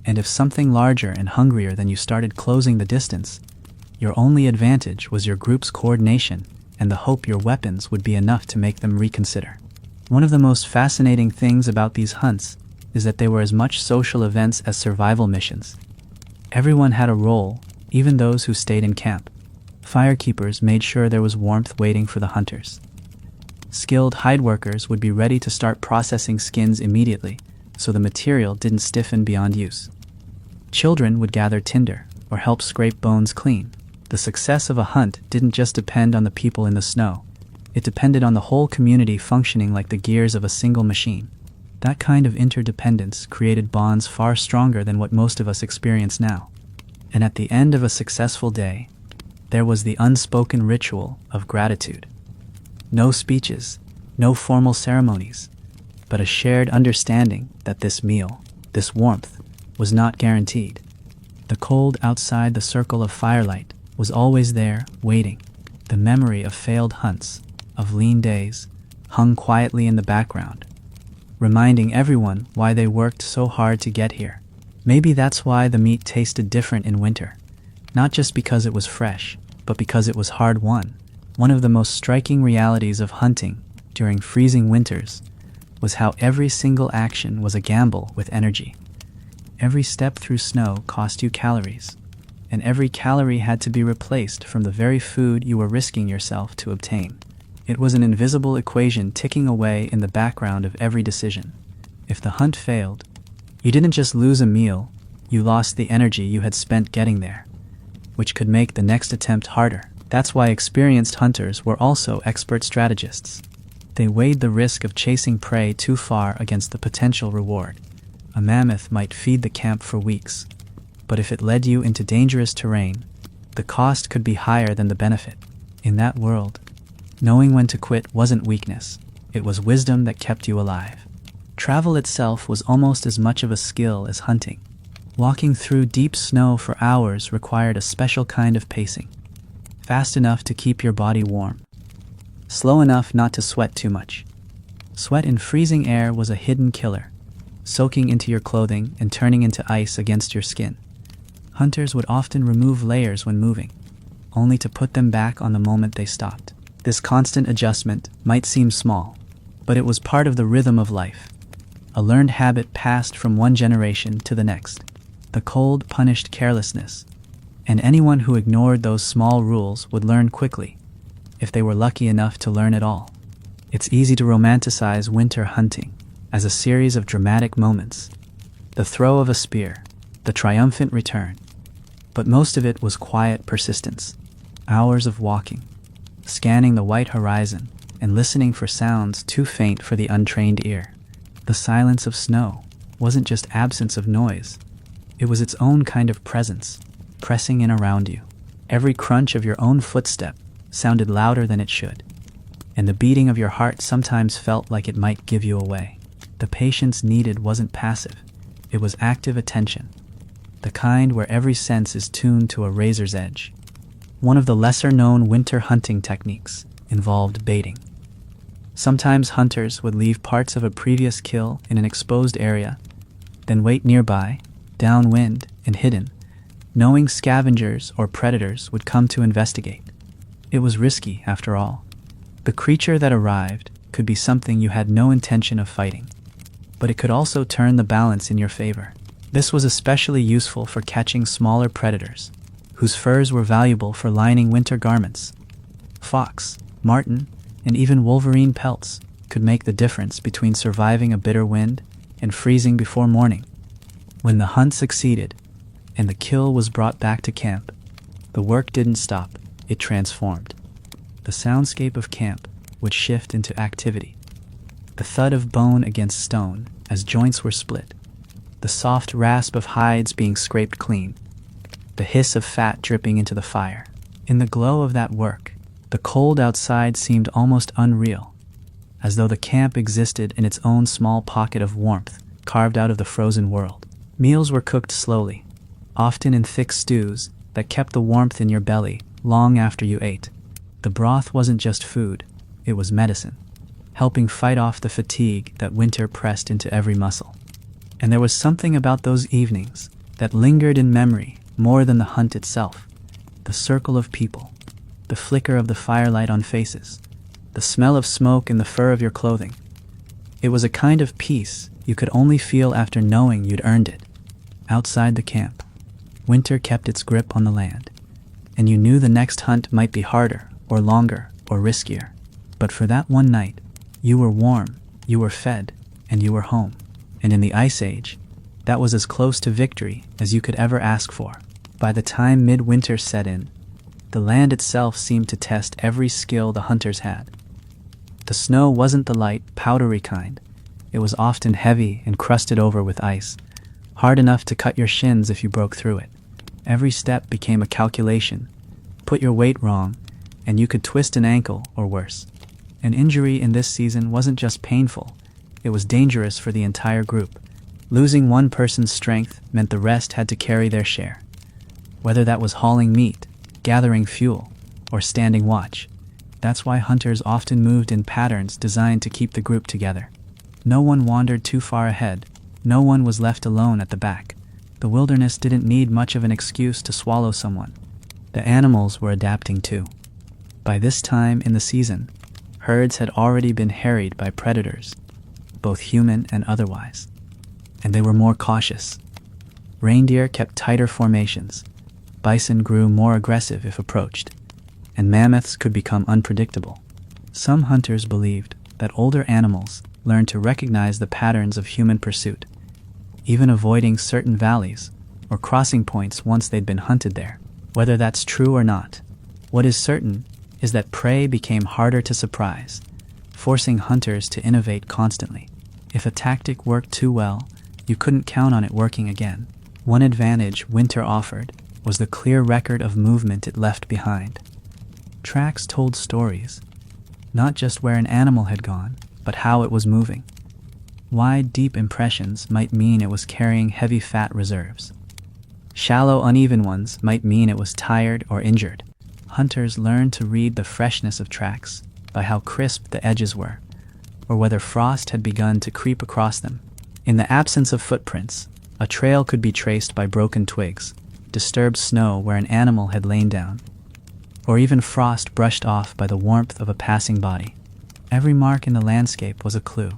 And if something larger and hungrier than you started closing the distance, your only advantage was your group's coordination and the hope your weapons would be enough to make them reconsider. One of the most fascinating things about these hunts is that they were as much social events as survival missions. Everyone had a role, even those who stayed in camp. Firekeepers made sure there was warmth waiting for the hunters. Skilled hide workers would be ready to start processing skins immediately, so the material didn't stiffen beyond use. Children would gather tinder or help scrape bones clean. The success of a hunt didn't just depend on the people in the snow. It depended on the whole community functioning like the gears of a single machine. That kind of interdependence created bonds far stronger than what most of us experience now. And at the end of a successful day, there was the unspoken ritual of gratitude. No speeches, no formal ceremonies, but a shared understanding that this meal, this warmth, was not guaranteed. The cold outside the circle of firelight was always there, waiting. The memory of failed hunts, of lean days, hung quietly in the background, reminding everyone why they worked so hard to get here. Maybe that's why the meat tasted different in winter, not just because it was fresh, but because it was hard-won. One of the most striking realities of hunting during freezing winters was how every single action was a gamble with energy. Every step through snow cost you calories, and every calorie had to be replaced from the very food you were risking yourself to obtain. It was an invisible equation ticking away in the background of every decision. If the hunt failed, you didn't just lose a meal, you lost the energy you had spent getting there, which could make the next attempt harder. That's why experienced hunters were also expert strategists. They weighed the risk of chasing prey too far against the potential reward. A mammoth might feed the camp for weeks, but if it led you into dangerous terrain, the cost could be higher than the benefit. In that world, knowing when to quit wasn't weakness, it was wisdom that kept you alive. Travel itself was almost as much of a skill as hunting. Walking through deep snow for hours required a special kind of pacing. Fast enough to keep your body warm, slow enough not to sweat too much. Sweat in freezing air was a hidden killer, soaking into your clothing and turning into ice against your skin. Hunters would often remove layers when moving, only to put them back on the moment they stopped. This constant adjustment might seem small, but it was part of the rhythm of life, a learned habit passed from one generation to the next. The cold punished carelessness, and anyone who ignored those small rules would learn quickly, if they were lucky enough to learn at all. It's easy to romanticize winter hunting as a series of dramatic moments, the throw of a spear, the triumphant return. But most of it was quiet persistence, hours of walking, scanning the white horizon and listening for sounds too faint for the untrained ear. The silence of snow wasn't just absence of noise. It was its own kind of presence, pressing in around you. Every crunch of your own footstep sounded louder than it should, and the beating of your heart sometimes felt like it might give you away. The patience needed wasn't passive. It was active attention, the kind where every sense is tuned to a razor's edge. One of the lesser-known winter hunting techniques involved baiting. Sometimes hunters would leave parts of a previous kill in an exposed area, then wait nearby, downwind and hidden, knowing scavengers or predators would come to investigate. It was risky, after all. The creature that arrived could be something you had no intention of fighting, but it could also turn the balance in your favor. This was especially useful for catching smaller predators, whose furs were valuable for lining winter garments. Fox, marten, and even wolverine pelts could make the difference between surviving a bitter wind and freezing before morning. When the hunt succeeded, and the kill was brought back to camp, the work didn't stop, it transformed. The soundscape of camp would shift into activity. The thud of bone against stone as joints were split, the soft rasp of hides being scraped clean, the hiss of fat dripping into the fire. In the glow of that work, the cold outside seemed almost unreal, as though the camp existed in its own small pocket of warmth carved out of the frozen world. Meals were cooked slowly, often in thick stews that kept the warmth in your belly long after you ate. The broth wasn't just food, it was medicine, helping fight off the fatigue that winter pressed into every muscle. And there was something about those evenings that lingered in memory more than the hunt itself. The circle of people, the flicker of the firelight on faces, the smell of smoke in the fur of your clothing. It was a kind of peace you could only feel after knowing you'd earned it. Outside the camp, winter kept its grip on the land, and you knew the next hunt might be harder or longer or riskier. But for that one night, you were warm, you were fed, and you were home. And in the Ice Age, that was as close to victory as you could ever ask for. By the time midwinter set in, the land itself seemed to test every skill the hunters had. The snow wasn't the light, powdery kind. It was often heavy and crusted over with ice, hard enough to cut your shins if you broke through it. Every step became a calculation. Put your weight wrong, and you could twist an ankle or worse. An injury in this season wasn't just painful, it was dangerous for the entire group. Losing one person's strength meant the rest had to carry their share. Whether that was hauling meat, gathering fuel, or standing watch. That's why hunters often moved in patterns designed to keep the group together. No one wandered too far ahead. No one was left alone at the back. The wilderness didn't need much of an excuse to swallow someone. The animals were adapting too. By this time in the season, herds had already been harried by predators, both human and otherwise, and they were more cautious. Reindeer kept tighter formations, bison grew more aggressive if approached, and mammoths could become unpredictable. Some hunters believed that older animals learned to recognize the patterns of human pursuit, even avoiding certain valleys or crossing points once they'd been hunted there. Whether that's true or not, what is certain is that prey became harder to surprise, forcing hunters to innovate constantly. If a tactic worked too well, you couldn't count on it working again. One advantage winter offered was the clear record of movement it left behind. Tracks told stories, not just where an animal had gone, but how it was moving. Wide, deep impressions might mean it was carrying heavy fat reserves. Shallow, uneven ones might mean it was tired or injured. Hunters learned to read the freshness of tracks by how crisp the edges were, or whether frost had begun to creep across them. In the absence of footprints, a trail could be traced by broken twigs, disturbed snow where an animal had lain down, or even frost brushed off by the warmth of a passing body. Every mark in the landscape was a clue,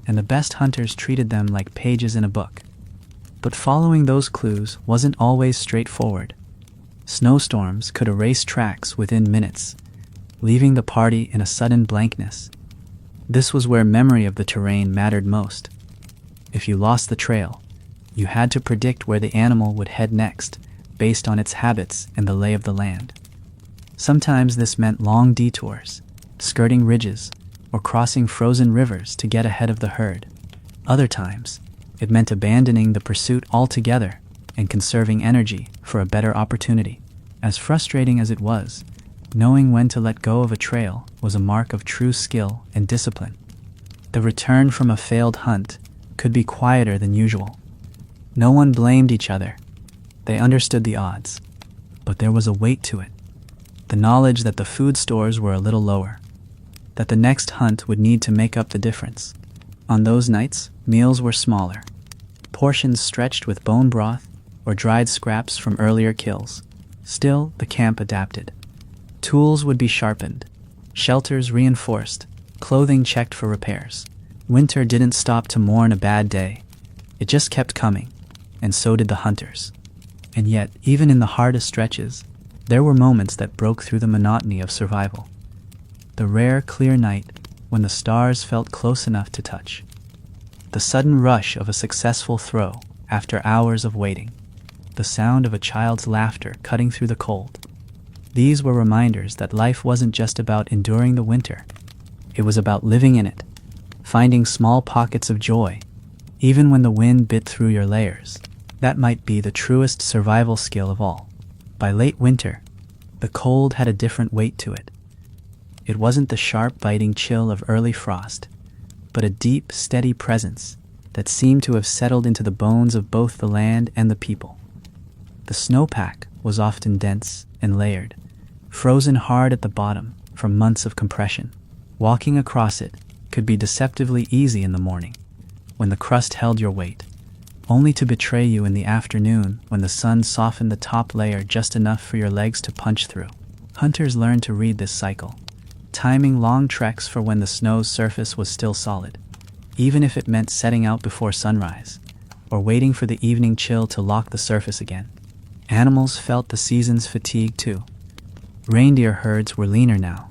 and the best hunters treated them like pages in a book. But following those clues wasn't always straightforward. Snowstorms could erase tracks within minutes, leaving the party in a sudden blankness. This was where memory of the terrain mattered most. If you lost the trail, you had to predict where the animal would head next, based on its habits and the lay of the land. Sometimes this meant long detours, skirting ridges, or crossing frozen rivers to get ahead of the herd. Other times, it meant abandoning the pursuit altogether and conserving energy for a better opportunity. As frustrating as it was, knowing when to let go of a trail was a mark of true skill and discipline. The return from a failed hunt could be quieter than usual. No one blamed each other. They understood the odds, but there was a weight to it. The knowledge that the food stores were a little lower, that the next hunt would need to make up the difference. On those nights, meals were smaller, portions stretched with bone broth or dried scraps from earlier kills. Still, the camp adapted. Tools would be sharpened, shelters reinforced, clothing checked for repairs. Winter didn't stop to mourn a bad day. It just kept coming, and so did the hunters. And yet, even in the hardest stretches, there were moments that broke through the monotony of survival. The rare, clear night when the stars felt close enough to touch. The sudden rush of a successful throw after hours of waiting. The sound of a child's laughter cutting through the cold. These were reminders that life wasn't just about enduring the winter. It was about living in it, finding small pockets of joy, even when the wind bit through your layers. That might be the truest survival skill of all. By late winter, the cold had a different weight to it. It wasn't the sharp, biting chill of early frost, but a deep, steady presence that seemed to have settled into the bones of both the land and the people. The snowpack was often dense and layered, frozen hard at the bottom from months of compression. Walking across it could be deceptively easy in the morning, when the crust held your weight, only to betray you in the afternoon when the sun softened the top layer just enough for your legs to punch through. Hunters learned to read this cycle, timing long treks for when the snow's surface was still solid, even if it meant setting out before sunrise, or waiting for the evening chill to lock the surface again. Animals felt the season's fatigue too. Reindeer herds were leaner now,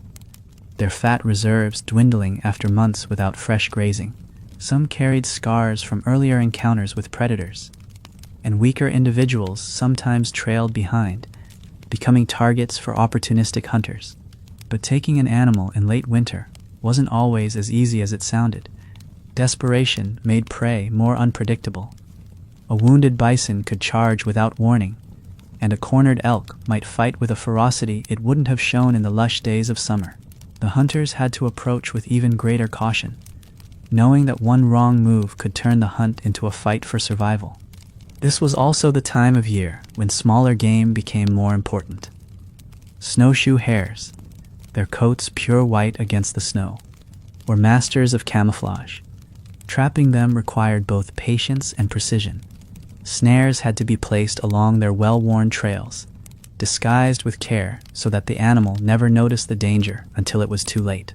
their fat reserves dwindling after months without fresh grazing. Some carried scars from earlier encounters with predators, and weaker individuals sometimes trailed behind, becoming targets for opportunistic hunters. But taking an animal in late winter wasn't always as easy as it sounded. Desperation made prey more unpredictable. A wounded bison could charge without warning, and a cornered elk might fight with a ferocity it wouldn't have shown in the lush days of summer. The hunters had to approach with even greater caution, knowing that one wrong move could turn the hunt into a fight for survival. This was also the time of year when smaller game became more important. Snowshoe hares, their coats pure white against the snow, were masters of camouflage. Trapping them required both patience and precision. Snares had to be placed along their well-worn trails, disguised with care so that the animal never noticed the danger until it was too late.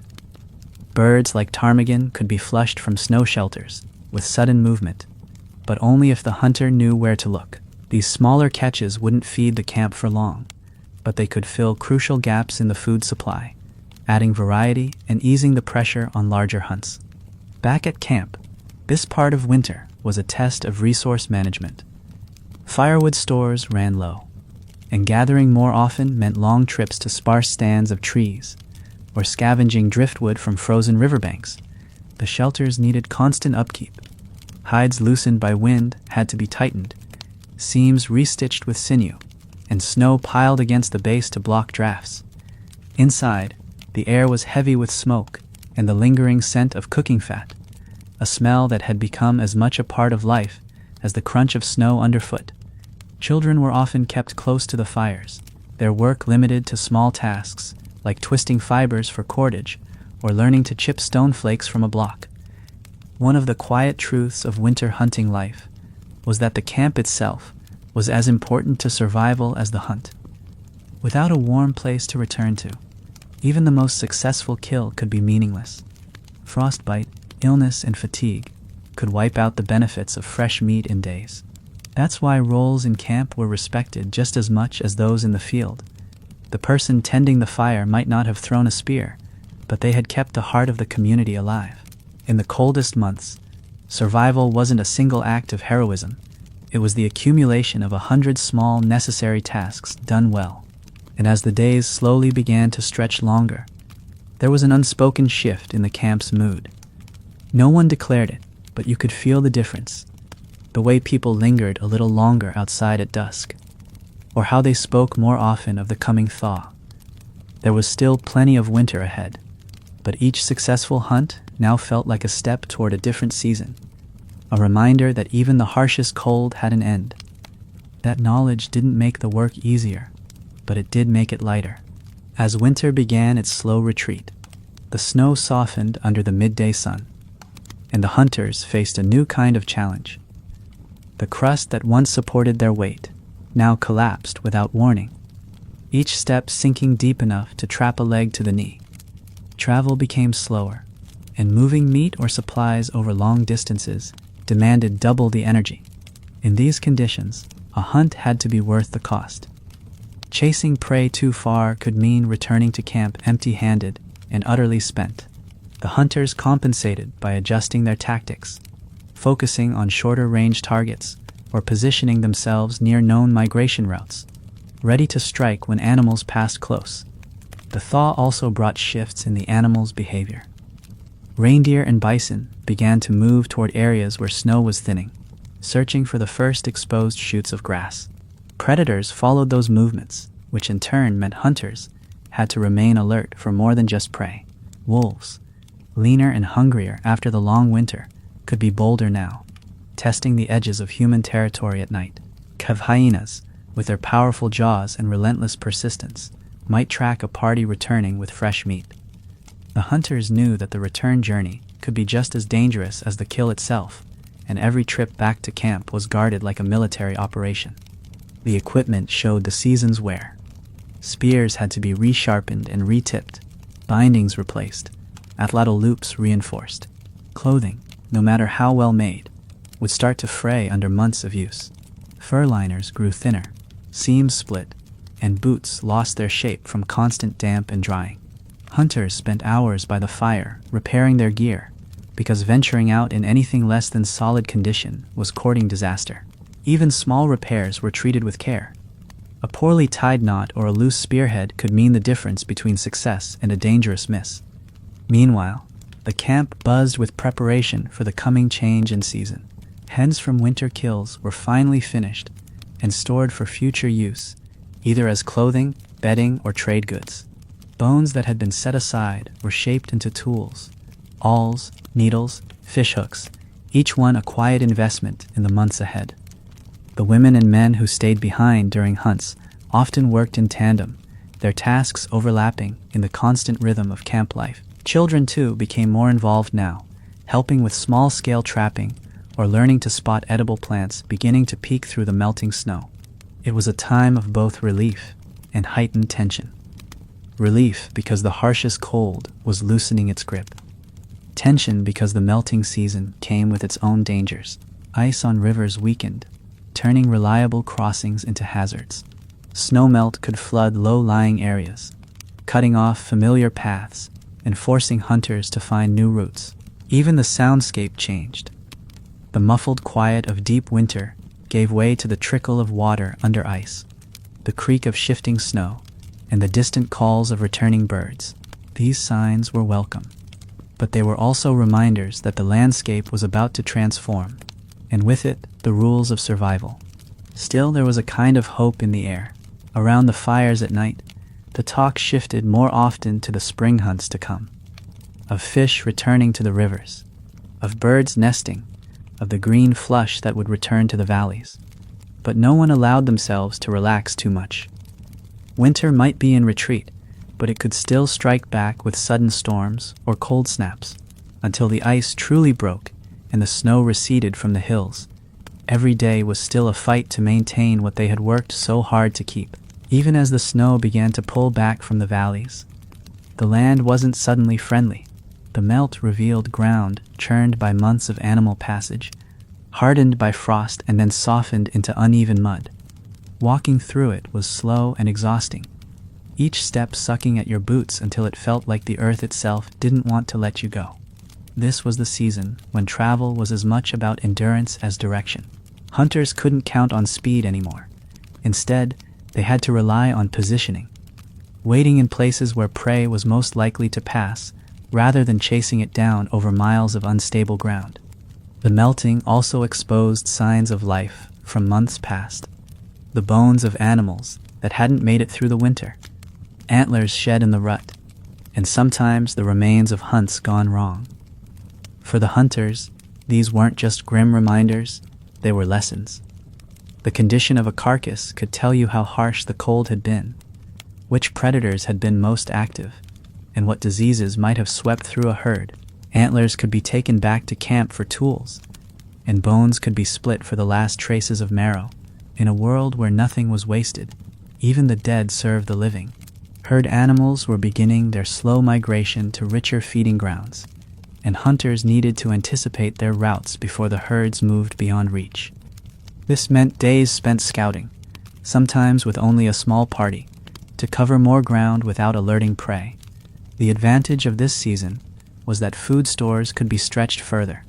Birds like ptarmigan could be flushed from snow shelters with sudden movement, but only if the hunter knew where to look. These smaller catches wouldn't feed the camp for long, but they could fill crucial gaps in the food supply, adding variety and easing the pressure on larger hunts. Back at camp, this part of winter was a test of resource management. Firewood stores ran low, and gathering more often meant long trips to sparse stands of trees, or scavenging driftwood from frozen riverbanks. The shelters needed constant upkeep. Hides loosened by wind had to be tightened, seams restitched with sinew, and snow piled against the base to block drafts. Inside, the air was heavy with smoke and the lingering scent of cooking fat, a smell that had become as much a part of life as the crunch of snow underfoot. Children were often kept close to the fires, their work limited to small tasks like twisting fibers for cordage or learning to chip stone flakes from a block. One of the quiet truths of winter hunting life was that the camp itself was as important to survival as the hunt. Without a warm place to return to, even the most successful kill could be meaningless. Frostbite, illness, and fatigue could wipe out the benefits of fresh meat in days. That's why roles in camp were respected just as much as those in the field. The person tending the fire might not have thrown a spear, but they had kept the heart of the community alive. In the coldest months, survival wasn't a single act of heroism. It was the accumulation of 100 small, necessary tasks done well. And as the days slowly began to stretch longer, there was an unspoken shift in the camp's mood. No one declared it, but you could feel the difference. The way people lingered a little longer outside at dusk, or how they spoke more often of the coming thaw. There was still plenty of winter ahead, but each successful hunt now felt like a step toward a different season, a reminder that even the harshest cold had an end. That knowledge didn't make the work easier, but it did make it lighter. As winter began its slow retreat, the snow softened under the midday sun, and the hunters faced a new kind of challenge. The crust that once supported their weight now collapsed without warning, each step sinking deep enough to trap a leg to the knee. Travel became slower, and moving meat or supplies over long distances demanded double the energy. In these conditions, a hunt had to be worth the cost. Chasing prey too far could mean returning to camp empty-handed and utterly spent. The hunters compensated by adjusting their tactics, focusing on shorter-range targets or positioning themselves near known migration routes, ready to strike when animals passed close. The thaw also brought shifts in the animals' behavior. Reindeer and bison began to move toward areas where snow was thinning, searching for the first exposed shoots of grass. Predators followed those movements, which in turn meant hunters had to remain alert for more than just prey. Wolves, leaner and hungrier after the long winter, could be bolder now, testing the edges of human territory at night. Hyenas, with their powerful jaws and relentless persistence, might track a party returning with fresh meat. The hunters knew that the return journey could be just as dangerous as the kill itself, and every trip back to camp was guarded like a military operation. The equipment showed the season's wear. Spears had to be resharpened and retipped, bindings replaced, atlatl loops reinforced. Clothing, no matter how well made, would start to fray under months of use. Fur liners grew thinner, seams split, and boots lost their shape from constant damp and drying. Hunters spent hours by the fire repairing their gear, because venturing out in anything less than solid condition was courting disaster. Even small repairs were treated with care. A poorly tied knot or a loose spearhead could mean the difference between success and a dangerous miss. Meanwhile, the camp buzzed with preparation for the coming change in season. Hens from winter kills were finally finished and stored for future use, either as clothing, bedding, or trade goods. Bones that had been set aside were shaped into tools, awls, needles, fishhooks, each one a quiet investment in the months ahead. The women and men who stayed behind during hunts often worked in tandem, their tasks overlapping in the constant rhythm of camp life. Children, too, became more involved now, helping with small-scale trapping or learning to spot edible plants beginning to peek through the melting snow. It was a time of both relief and heightened tension. Relief because the harshest cold was loosening its grip. Tension because the melting season came with its own dangers. Ice on rivers weakened, turning reliable crossings into hazards. Snowmelt could flood low-lying areas, cutting off familiar paths and forcing hunters to find new routes. Even the soundscape changed. The muffled quiet of deep winter gave way to the trickle of water under ice, the creak of shifting snow, and the distant calls of returning birds. These signs were welcome, but they were also reminders that the landscape was about to transform, and with it, the rules of survival. Still, there was a kind of hope in the air. Around the fires at night, the talk shifted more often to the spring hunts to come, of fish returning to the rivers, of birds nesting, of the green flush that would return to the valleys. But no one allowed themselves to relax too much. Winter might be in retreat, but it could still strike back with sudden storms or cold snaps, until the ice truly broke and the snow receded from the hills. Every day was still a fight to maintain what they had worked so hard to keep. Even as the snow began to pull back from the valleys, the land wasn't suddenly friendly. The melt revealed ground churned by months of animal passage, hardened by frost and then softened into uneven mud. Walking through it was slow and exhausting, each step sucking at your boots until it felt like the earth itself didn't want to let you go. This was the season when travel was as much about endurance as direction. Hunters couldn't count on speed anymore. Instead, they had to rely on positioning, waiting in places where prey was most likely to pass, rather than chasing it down over miles of unstable ground. The melting also exposed signs of life from months past. The bones of animals that hadn't made it through the winter, antlers shed in the rut, and sometimes the remains of hunts gone wrong. For the hunters, these weren't just grim reminders, they were lessons. The condition of a carcass could tell you how harsh the cold had been, which predators had been most active, and what diseases might have swept through a herd. Antlers could be taken back to camp for tools, and bones could be split for the last traces of marrow. In a world where nothing was wasted, even the dead served the living. Herd animals were beginning their slow migration to richer feeding grounds, and hunters needed to anticipate their routes before the herds moved beyond reach. This meant days spent scouting, sometimes with only a small party, to cover more ground without alerting prey. The advantage of this season was that food stores could be stretched further.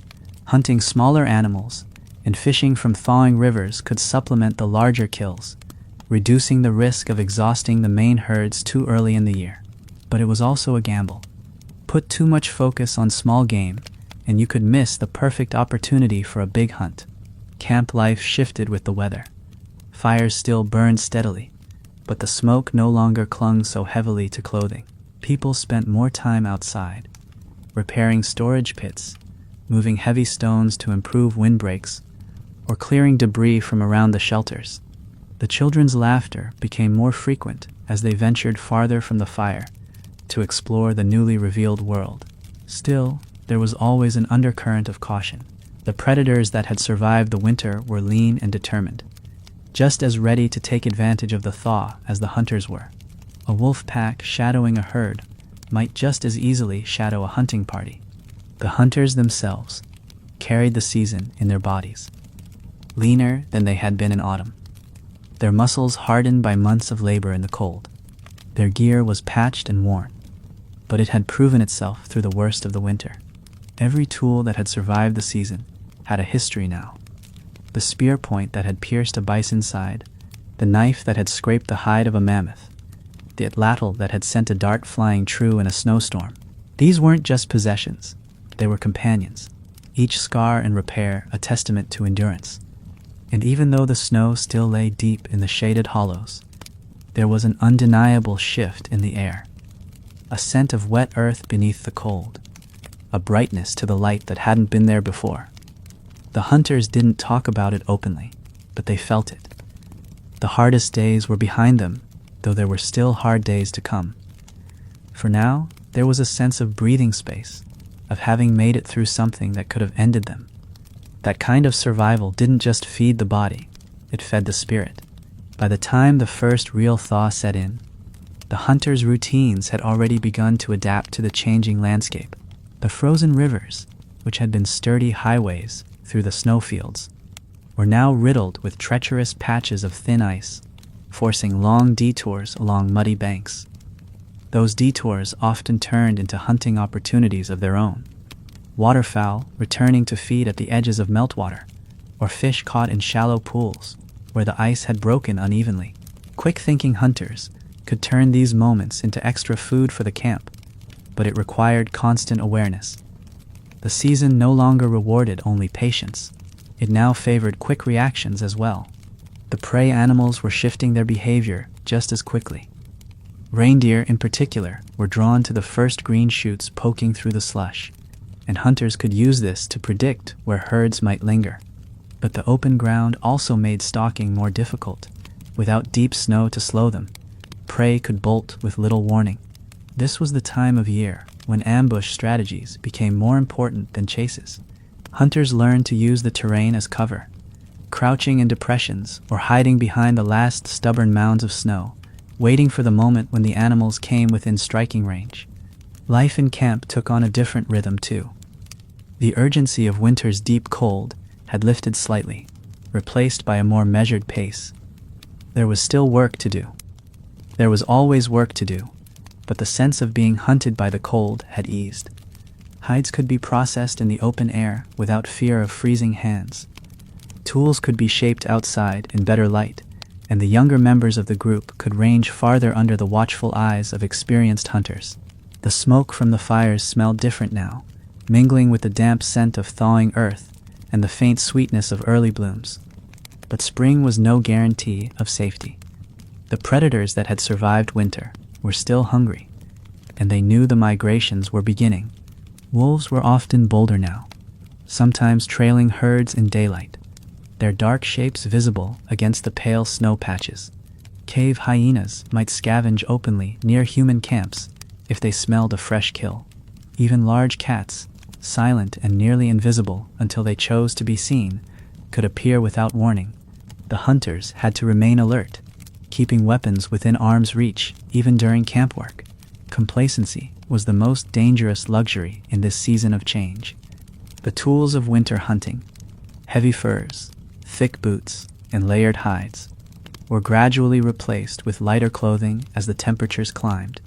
Hunting smaller animals and fishing from thawing rivers could supplement the larger kills, reducing the risk of exhausting the main herds too early in the year. But it was also a gamble. Put too much focus on small game, and you could miss the perfect opportunity for a big hunt. Camp life shifted with the weather. Fires still burned steadily, but the smoke no longer clung so heavily to clothing. People spent more time outside, repairing storage pits, moving heavy stones to improve windbreaks, or clearing debris from around the shelters. The children's laughter became more frequent as they ventured farther from the fire to explore the newly revealed world. Still, there was always an undercurrent of caution. The predators that had survived the winter were lean and determined, just as ready to take advantage of the thaw as the hunters were. A wolf pack shadowing a herd might just as easily shadow a hunting party. The hunters themselves carried the season in their bodies, leaner than they had been in autumn, their muscles hardened by months of labor in the cold. Their gear was patched and worn, but it had proven itself through the worst of the winter. Every tool that had survived the season had a history now. The spear point that had pierced a bison's side, the knife that had scraped the hide of a mammoth, the atlatl that had sent a dart flying true in a snowstorm. These weren't just possessions, they were companions, each scar and repair a testament to endurance. And even though the snow still lay deep in the shaded hollows, there was an undeniable shift in the air, a scent of wet earth beneath the cold, a brightness to the light that hadn't been there before. The hunters didn't talk about it openly, but they felt it. The hardest days were behind them, though there were still hard days to come. For now, there was a sense of breathing space, of having made it through something that could have ended them. That kind of survival didn't just feed the body, it fed the spirit. By the time the first real thaw set in, the hunters' routines had already begun to adapt to the changing landscape. The frozen rivers, which had been sturdy highways through the snowfields, were now riddled with treacherous patches of thin ice, forcing long detours along muddy banks. Those detours often turned into hunting opportunities of their own. Waterfowl returning to feed at the edges of meltwater, or fish caught in shallow pools where the ice had broken unevenly. Quick-thinking hunters could turn these moments into extra food for the camp, but it required constant awareness. The season no longer rewarded only patience. It now favored quick reactions as well. The prey animals were shifting their behavior just as quickly. Reindeer, in particular, were drawn to the first green shoots poking through the slush, and hunters could use this to predict where herds might linger. But the open ground also made stalking more difficult. Without deep snow to slow them, prey could bolt with little warning. This was the time of year when ambush strategies became more important than chases. Hunters learned to use the terrain as cover, crouching in depressions or hiding behind the last stubborn mounds of snow, waiting for the moment when the animals came within striking range. Life in camp took on a different rhythm too. The urgency of winter's deep cold had lifted slightly, replaced by a more measured pace. There was still work to do. There was always work to do, but the sense of being hunted by the cold had eased. Hides could be processed in the open air without fear of freezing hands. Tools could be shaped outside in better light, and the younger members of the group could range farther under the watchful eyes of experienced hunters. The smoke from the fires smelled different now, mingling with the damp scent of thawing earth and the faint sweetness of early blooms. But spring was no guarantee of safety. The predators that had survived winter were still hungry, and they knew the migrations were beginning. Wolves were often bolder now, sometimes trailing herds in daylight, their dark shapes visible against the pale snow patches. Cave hyenas might scavenge openly near human camps if they smelled a fresh kill. Even large cats, silent and nearly invisible until they chose to be seen, could appear without warning. The hunters had to remain alert, keeping weapons within arm's reach even during camp work. Complacency was the most dangerous luxury in this season of change. The tools of winter hunting, heavy furs, thick boots, and layered hides, were gradually replaced with lighter clothing as the temperatures climbed.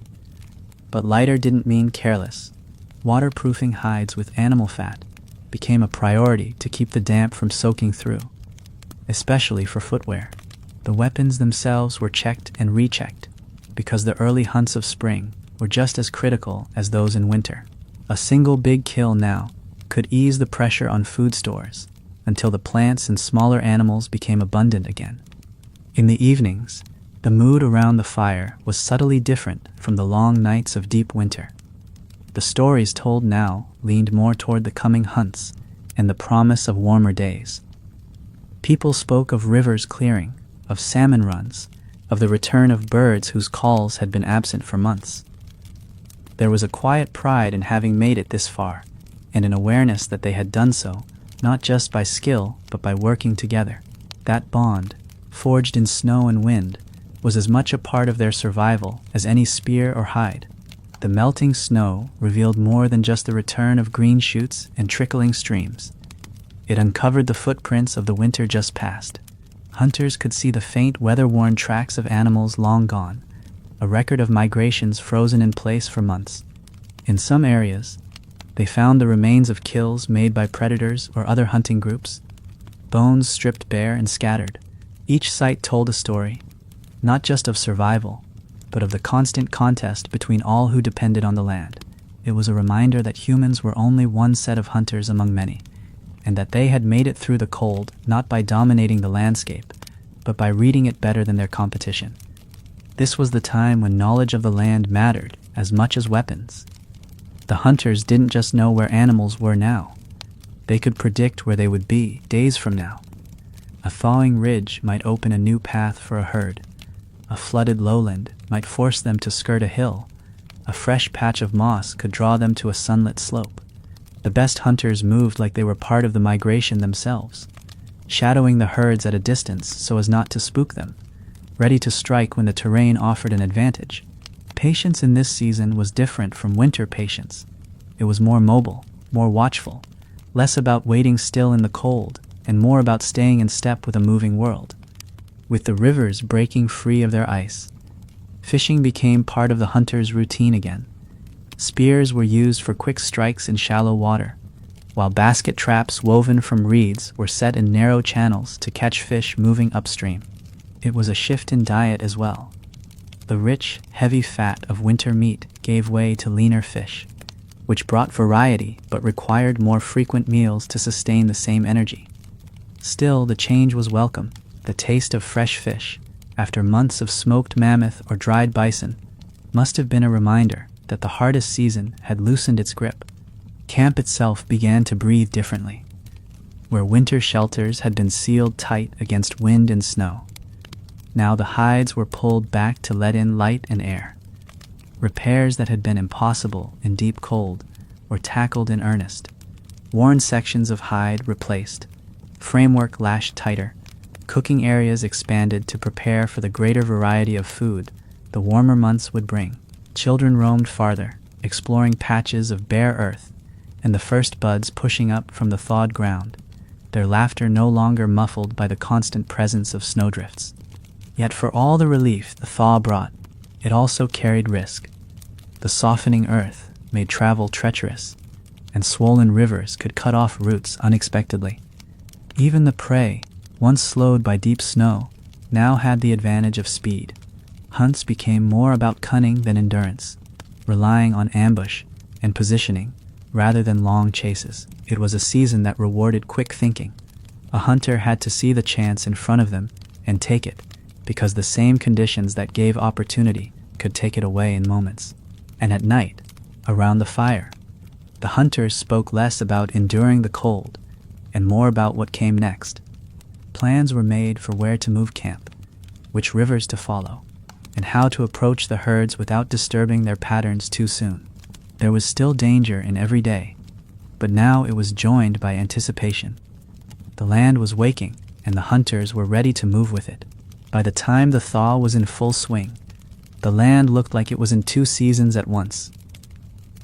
But lighter didn't mean careless. Waterproofing hides with animal fat became a priority to keep the damp from soaking through, especially for footwear. The weapons themselves were checked and rechecked, because the early hunts of spring were just as critical as those in winter. A single big kill now could ease the pressure on food stores until the plants and smaller animals became abundant again. In the evenings, the mood around the fire was subtly different from the long nights of deep winter. The stories told now leaned more toward the coming hunts and the promise of warmer days. People spoke of rivers clearing, of salmon runs, of the return of birds whose calls had been absent for months. There was a quiet pride in having made it this far, and an awareness that they had done so, not just by skill, but by working together. That bond, forged in snow and wind, was as much a part of their survival as any spear or hide. The melting snow revealed more than just the return of green shoots and trickling streams. It uncovered the footprints of the winter just past. Hunters could see the faint weather-worn tracks of animals long gone, a record of migrations frozen in place for months. In some areas, they found the remains of kills made by predators or other hunting groups, bones stripped bare and scattered. Each site told a story, not just of survival, but of the constant contest between all who depended on the land. It was a reminder that humans were only one set of hunters among many, and that they had made it through the cold not by dominating the landscape, but by reading it better than their competition. This was the time when knowledge of the land mattered as much as weapons. The hunters didn't just know where animals were now. They could predict where they would be days from now. A thawing ridge might open a new path for a herd. A flooded lowland might force them to skirt a hill. A fresh patch of moss could draw them to a sunlit slope. The best hunters moved like they were part of the migration themselves, shadowing the herds at a distance so as not to spook them, ready to strike when the terrain offered an advantage. Patience in this season was different from winter patience. It was more mobile, more watchful, less about waiting still in the cold, and more about staying in step with a moving world. With the rivers breaking free of their ice, fishing became part of the hunter's routine again. Spears were used for quick strikes in shallow water, while basket traps woven from reeds were set in narrow channels to catch fish moving upstream. It was a shift in diet as well. The rich, heavy fat of winter meat gave way to leaner fish, which brought variety but required more frequent meals to sustain the same energy. Still, the change was welcome. The taste of fresh fish, after months of smoked mammoth or dried bison, must have been a reminder that the hardest season had loosened its grip. Camp itself began to breathe differently. Where winter shelters had been sealed tight against wind and snow, now the hides were pulled back to let in light and air. Repairs that had been impossible in deep cold were tackled in earnest. Worn sections of hide replaced, framework lashed tighter, cooking areas expanded to prepare for the greater variety of food the warmer months would bring. Children roamed farther, exploring patches of bare earth and the first buds pushing up from the thawed ground, their laughter no longer muffled by the constant presence of snowdrifts. Yet for all the relief the thaw brought, it also carried risk. The softening earth made travel treacherous, and swollen rivers could cut off routes unexpectedly. Even the prey, once slowed by deep snow, now had the advantage of speed. Hunts became more about cunning than endurance, relying on ambush and positioning rather than long chases. It was a season that rewarded quick thinking. A hunter had to see the chance in front of them and take it, because the same conditions that gave opportunity could take it away in moments. And at night, around the fire, the hunters spoke less about enduring the cold and more about what came next. Plans were made for where to move camp, which rivers to follow, and how to approach the herds without disturbing their patterns too soon. There was still danger in every day, but now it was joined by anticipation. The land was waking, and the hunters were ready to move with it. By the time the thaw was in full swing, the land looked like it was in two seasons at once.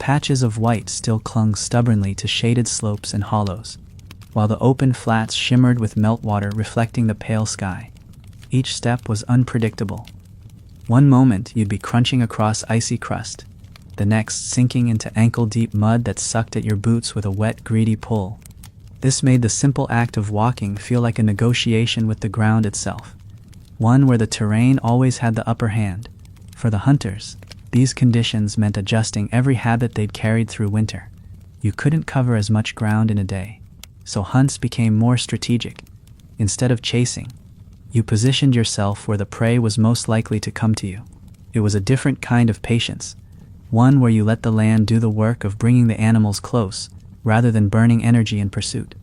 Patches of white still clung stubbornly to shaded slopes and hollows, while the open flats shimmered with meltwater reflecting the pale sky. Each step was unpredictable. One moment you'd be crunching across icy crust, the next sinking into ankle-deep mud that sucked at your boots with a wet, greedy pull. This made the simple act of walking feel like a negotiation with the ground itself, one where the terrain always had the upper hand. For the hunters, these conditions meant adjusting every habit they'd carried through winter. You couldn't cover as much ground in a day, so hunts became more strategic. Instead of chasing, you positioned yourself where the prey was most likely to come to you. It was a different kind of patience, one where you let the land do the work of bringing the animals close, rather than burning energy in pursuit.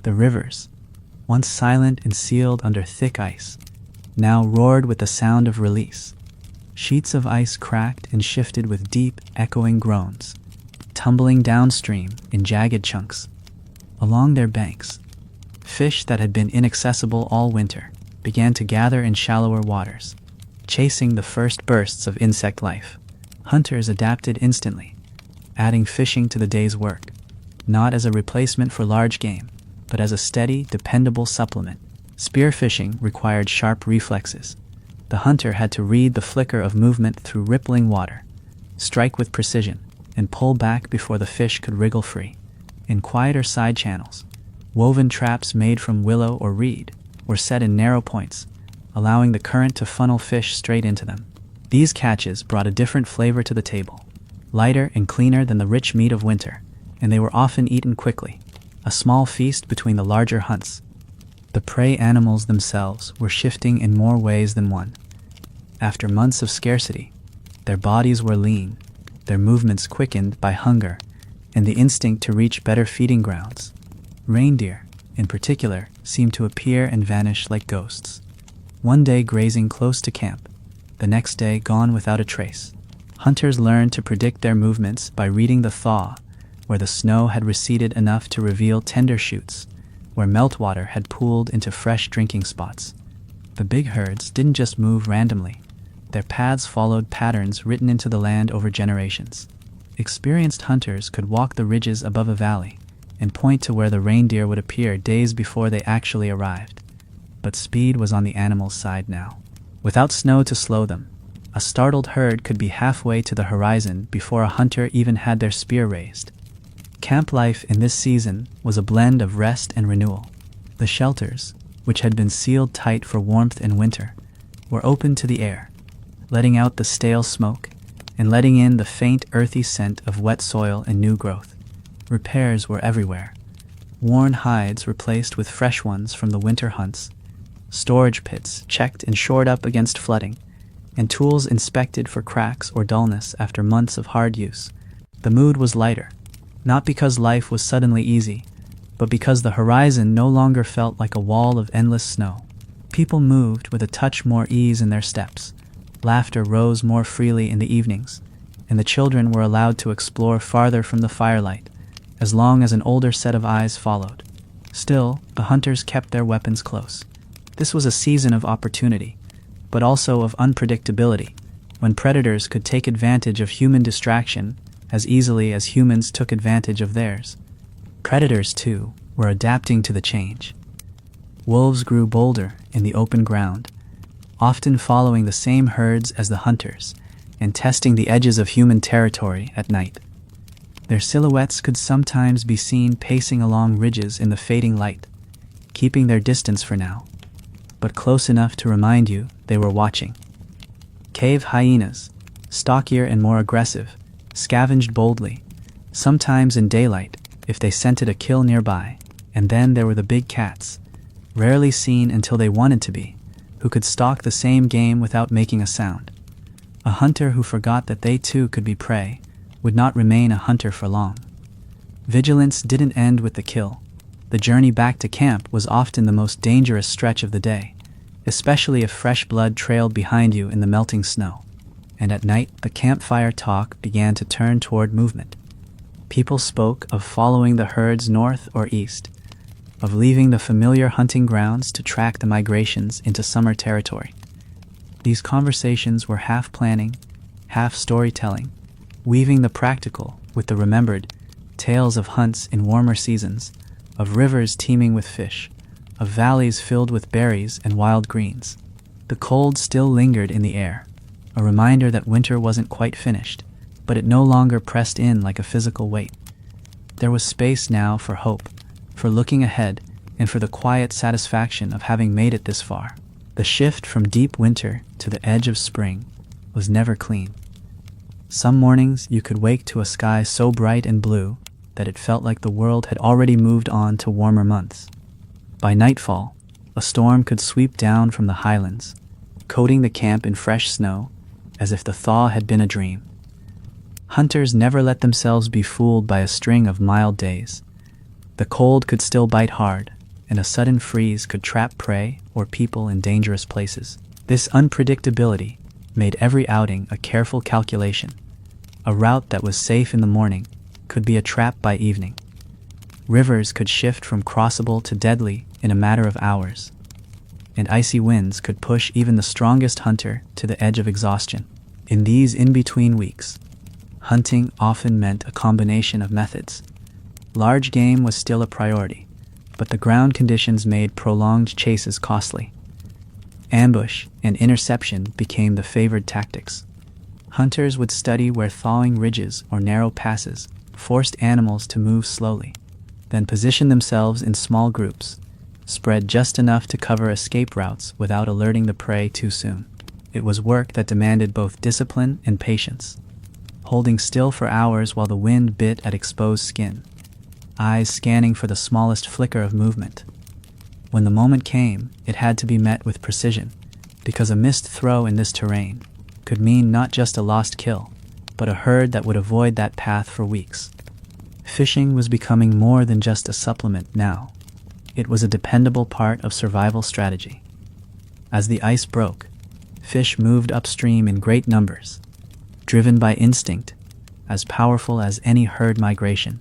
The rivers, once silent and sealed under thick ice, now roared with the sound of release. Sheets of ice cracked and shifted with deep, echoing groans, tumbling downstream in jagged chunks. Along their banks, fish that had been inaccessible all winter began to gather in shallower waters, chasing the first bursts of insect life. Hunters adapted instantly, adding fishing to the day's work, not as a replacement for large game, but as a steady, dependable supplement. Spearfishing required sharp reflexes. The hunter had to read the flicker of movement through rippling water, strike with precision, and pull back before the fish could wriggle free. In quieter side channels, woven traps made from willow or reed were set in narrow points, allowing the current to funnel fish straight into them. These catches brought a different flavor to the table, lighter and cleaner than the rich meat of winter, and they were often eaten quickly, a small feast between the larger hunts. The prey animals themselves were shifting in more ways than one. After months of scarcity, their bodies were lean, their movements quickened by hunger and the instinct to reach better feeding grounds. Reindeer, in particular, seemed to appear and vanish like ghosts. One day grazing close to camp, the next day gone without a trace. Hunters learned to predict their movements by reading the thaw, where the snow had receded enough to reveal tender shoots, where meltwater had pooled into fresh drinking spots. The big herds didn't just move randomly. Their paths followed patterns written into the land over generations. Experienced hunters could walk the ridges above a valley and point to where the reindeer would appear days before they actually arrived. But speed was on the animals' side now. Without snow to slow them, a startled herd could be halfway to the horizon before a hunter even had their spear raised. Camp life in this season was a blend of rest and renewal. The shelters, which had been sealed tight for warmth in winter, were open to the air, letting out the stale smoke and letting in the faint earthy scent of wet soil and new growth. Repairs were everywhere. Worn hides replaced with fresh ones from the winter hunts, storage pits checked and shored up against flooding, and tools inspected for cracks or dullness after months of hard use. The mood was lighter, not because life was suddenly easy, but because the horizon no longer felt like a wall of endless snow. People moved with a touch more ease in their steps. Laughter rose more freely in the evenings, and the children were allowed to explore farther from the firelight, as long as an older set of eyes followed. Still, the hunters kept their weapons close. This was a season of opportunity, but also of unpredictability, when predators could take advantage of human distraction as easily as humans took advantage of theirs. Predators, too, were adapting to the change. Wolves grew bolder in the open ground, often following the same herds as the hunters and testing the edges of human territory at night. Their silhouettes could sometimes be seen pacing along ridges in the fading light, keeping their distance for now, but close enough to remind you they were watching. Cave hyenas, stockier and more aggressive, scavenged boldly, sometimes in daylight if they scented a kill nearby. And then there were the big cats, rarely seen until they wanted to be, who could stalk the same game without making a sound. A hunter who forgot that they too could be prey would not remain a hunter for long. Vigilance didn't end with the kill. The journey back to camp was often the most dangerous stretch of the day, especially if fresh blood trailed behind you in the melting snow. And at night, the campfire talk began to turn toward movement. People spoke of following the herds north or east, of leaving the familiar hunting grounds to track the migrations into summer territory. These conversations were half planning, half storytelling, weaving the practical with the remembered, tales of hunts in warmer seasons, of rivers teeming with fish, of valleys filled with berries and wild greens. The cold still lingered in the air, a reminder that winter wasn't quite finished, but it no longer pressed in like a physical weight. There was space now for hope, for looking ahead, and for the quiet satisfaction of having made it this far. The shift from deep winter to the edge of spring was never clean. Some mornings you could wake to a sky so bright and blue that it felt like the world had already moved on to warmer months. By nightfall, a storm could sweep down from the highlands, coating the camp in fresh snow, as if the thaw had been a dream. Hunters never let themselves be fooled by a string of mild days. The cold could still bite hard, and a sudden freeze could trap prey or people in dangerous places. This unpredictability made every outing a careful calculation. A route that was safe in the morning could be a trap by evening. Rivers could shift from crossable to deadly in a matter of hours, and icy winds could push even the strongest hunter to the edge of exhaustion. In these in-between weeks, hunting often meant a combination of methods. Large game was still a priority, but the ground conditions made prolonged chases costly. Ambush and interception became the favored tactics. Hunters would study where thawing ridges or narrow passes forced animals to move slowly, then position themselves in small groups, spread just enough to cover escape routes without alerting the prey too soon. It was work that demanded both discipline and patience, holding still for hours while the wind bit at exposed skin, eyes scanning for the smallest flicker of movement. When the moment came, it had to be met with precision, because a missed throw in this terrain could mean not just a lost kill, but a herd that would avoid that path for weeks. Fishing was becoming more than just a supplement now. It was a dependable part of survival strategy. As the ice broke, fish moved upstream in great numbers, driven by instinct, as powerful as any herd migration.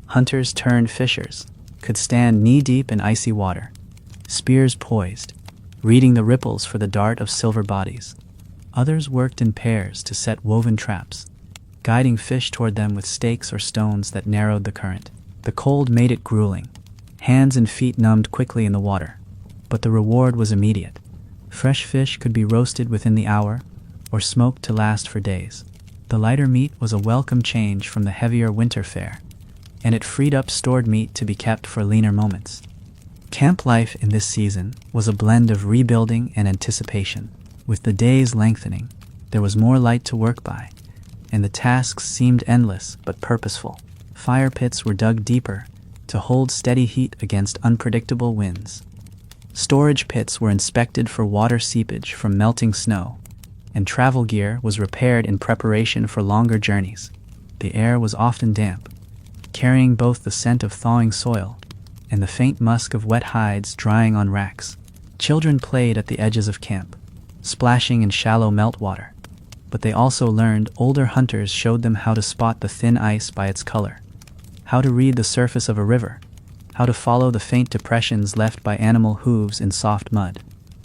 Hunters turned fishers could stand knee-deep in icy water, spears poised, reading the ripples for the dart of silver bodies. Others worked in pairs to set woven traps, guiding fish toward them with stakes or stones that narrowed the current. The cold made it grueling. Hands and feet numbed quickly in the water, but the reward was immediate. Fresh fish could be roasted within the hour, or smoked to last for days. The lighter meat was a welcome change from the heavier winter fare, and it freed up stored meat to be kept for leaner moments. Camp life in this season was a blend of rebuilding and anticipation. With the days lengthening, there was more light to work by, and the tasks seemed endless but purposeful. Fire pits were dug deeper to hold steady heat against unpredictable winds. Storage pits were inspected for water seepage from melting snow, and travel gear was repaired in preparation for longer journeys. The air was often damp, carrying both the scent of thawing soil and the faint musk of wet hides drying on racks. Children played at the edges of camp, splashing in shallow meltwater, but they also learned. Older hunters showed them how to spot the thin ice by its color, how to read the surface of a river, how to follow the faint depressions left by animal hooves in soft mud.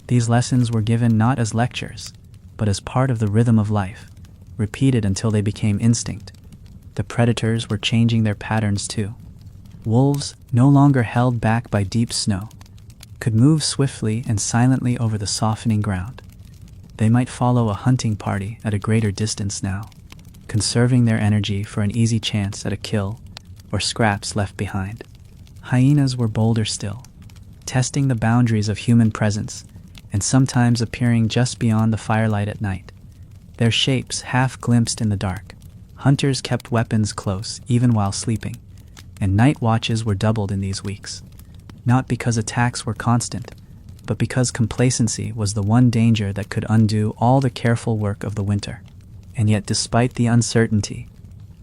These lessons were given not as lectures, but as part of the rhythm of life, repeated until they became instinct. the predators were changing their patterns too. Wolves, no longer held back by deep snow, could move swiftly and silently over the softening ground. They might follow a hunting party at a greater distance now, conserving their energy for an easy chance at a kill or scraps left behind. Hyenas were bolder still, testing the boundaries of human presence and sometimes appearing just beyond the firelight at night, their shapes half glimpsed in the dark. Hunters kept weapons close even while sleeping, and night watches were doubled in these weeks, not because attacks were constant, but because complacency was the one danger that could undo all the careful work of the winter. And yet, despite the uncertainty,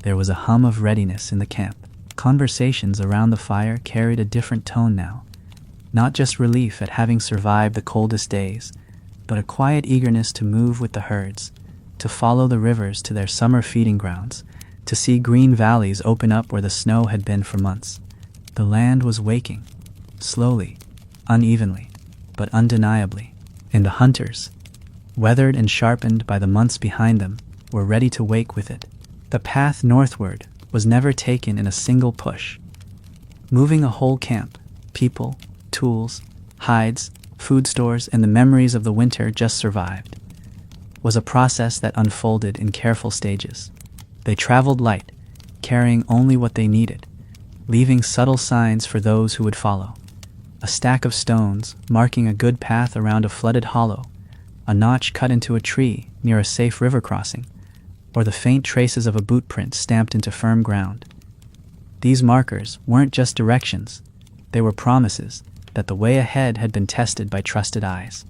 there was a hum of readiness in the camp. Conversations around the fire carried a different tone now, not just relief at having survived the coldest days, but a quiet eagerness to move with the herds, to follow the rivers to their summer feeding grounds, to see green valleys open up where the snow had been for months. The land was waking, slowly, unevenly, but undeniably, and the hunters, weathered and sharpened by the months behind them, were ready to wake with it. The path northward was never taken in a single push. Moving a whole camp, people, tools, hides, food stores, and the memories of the winter just survived, was a process that unfolded in careful stages. They traveled light, carrying only what they needed, leaving subtle signs for those who would follow. A stack of stones marking a good path around a flooded hollow, a notch cut into a tree near a safe river crossing, or the faint traces of a boot print stamped into firm ground. These markers weren't just directions, they were promises that the way ahead had been tested by trusted eyes.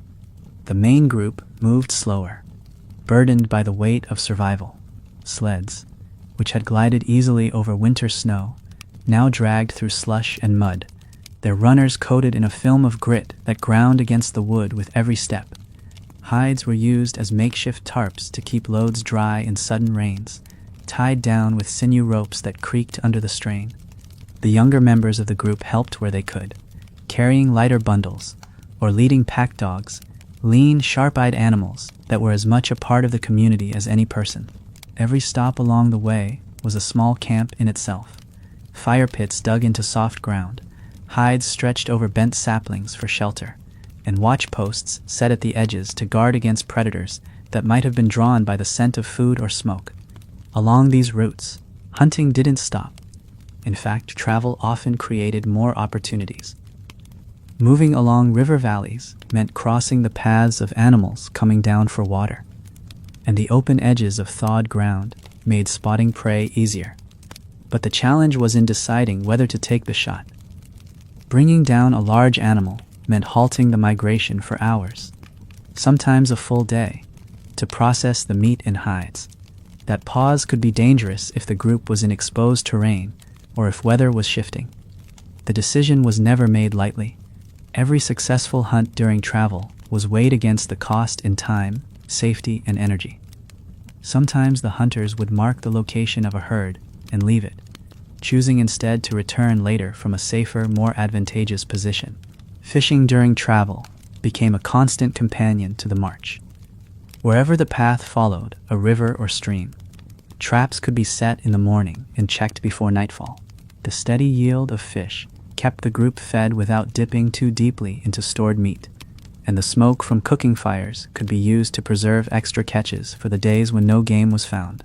The main group moved slower, burdened by the weight of survival. Sleds, which had glided easily over winter snow, now dragged through slush and mud, their runners coated in a film of grit that ground against the wood with every step. Hides were used as makeshift tarps to keep loads dry in sudden rains, tied down with sinew ropes that creaked under the strain. The younger members of the group helped where they could, carrying lighter bundles or leading pack dogs, lean, sharp-eyed animals that were as much a part of the community as any person. Every stop along the way was a small camp in itself. Fire pits dug into soft ground, hides stretched over bent saplings for shelter, and watch posts set at the edges to guard against predators that might have been drawn by the scent of food or smoke. Along these routes, hunting didn't stop. In fact, travel often created more opportunities. Moving along river valleys meant crossing the paths of animals coming down for water, and the open edges of thawed ground made spotting prey easier. But the challenge was in deciding whether to take the shot. Bringing down a large animal meant halting the migration for hours, sometimes a full day, to process the meat and hides. That pause could be dangerous if the group was in exposed terrain or if weather was shifting. The decision was never made lightly. Every successful hunt during travel was weighed against the cost in time, safety, and energy. Sometimes the hunters would mark the location of a herd and leave it, choosing instead to return later from a safer, more advantageous position. Fishing during travel became a constant companion to the march. Wherever the path followed, a river or stream, traps could be set in the morning and checked before nightfall. The steady yield of fish kept the group fed without dipping too deeply into stored meat, and the smoke from cooking fires could be used to preserve extra catches for the days when no game was found.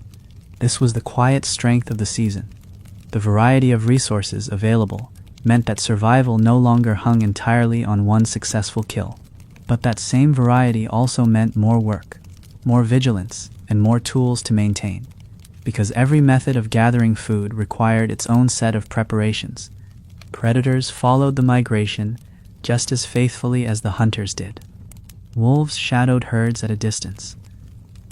This was the quiet strength of the season. The variety of resources available meant that survival no longer hung entirely on one successful kill. But that same variety also meant more work, more vigilance, and more tools to maintain, because every method of gathering food required its own set of preparations. Predators followed the migration just as faithfully as the hunters did. Wolves shadowed herds at a distance,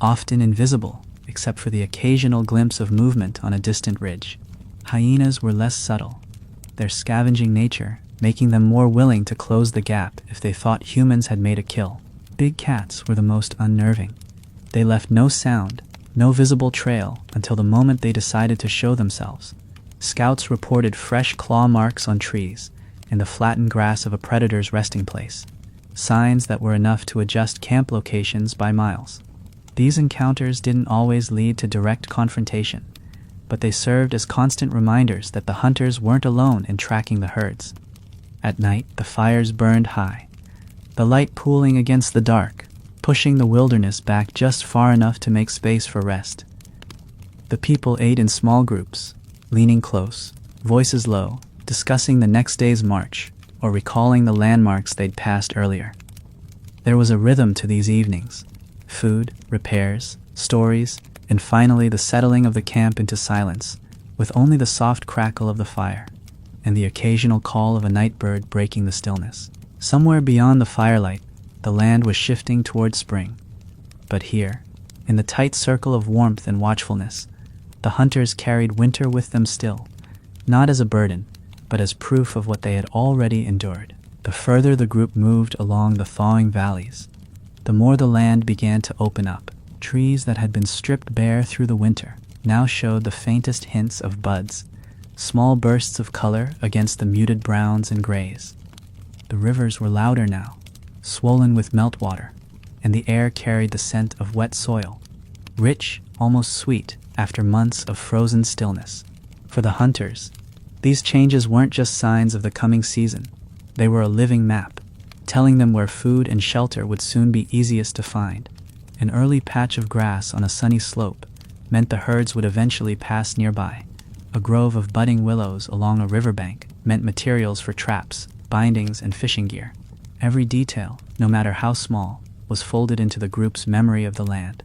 often invisible except for the occasional glimpse of movement on a distant ridge. Hyenas were less subtle, their scavenging nature making them more willing to close the gap if they thought humans had made a kill. Big cats were the most unnerving. They left no sound, no visible trail until the moment they decided to show themselves. Scouts reported fresh claw marks on trees and the flattened grass of a predator's resting place, signs that were enough to adjust camp locations by miles. These encounters didn't always lead to direct confrontation, but they served as constant reminders that the hunters weren't alone in tracking the herds. At night, the fires burned high, the light pooling against the dark, pushing the wilderness back just far enough to make space for rest. The people ate in small groups, leaning close, voices low, discussing the next day's march or recalling the landmarks they'd passed earlier. There was a rhythm to these evenings: food, repairs, stories, and finally the settling of the camp into silence, with only the soft crackle of the fire and the occasional call of a night bird breaking the stillness. Somewhere beyond the firelight, the land was shifting toward spring. But here, in the tight circle of warmth and watchfulness, the hunters carried winter with them still, not as a burden, but as proof of what they had already endured. The further the group moved along the thawing valleys, the more the land began to open up. Trees that had been stripped bare through the winter now showed the faintest hints of buds, small bursts of color against the muted browns and grays. The rivers were louder now, swollen with meltwater, and the air carried the scent of wet soil, rich, almost sweet, after months of frozen stillness. For the hunters, these changes weren't just signs of the coming season. They were a living map, telling them where food and shelter would soon be easiest to find. An early patch of grass on a sunny slope meant the herds would eventually pass nearby. A grove of budding willows along a riverbank meant materials for traps, bindings, and fishing gear. Every detail, no matter how small, was folded into the group's memory of the land.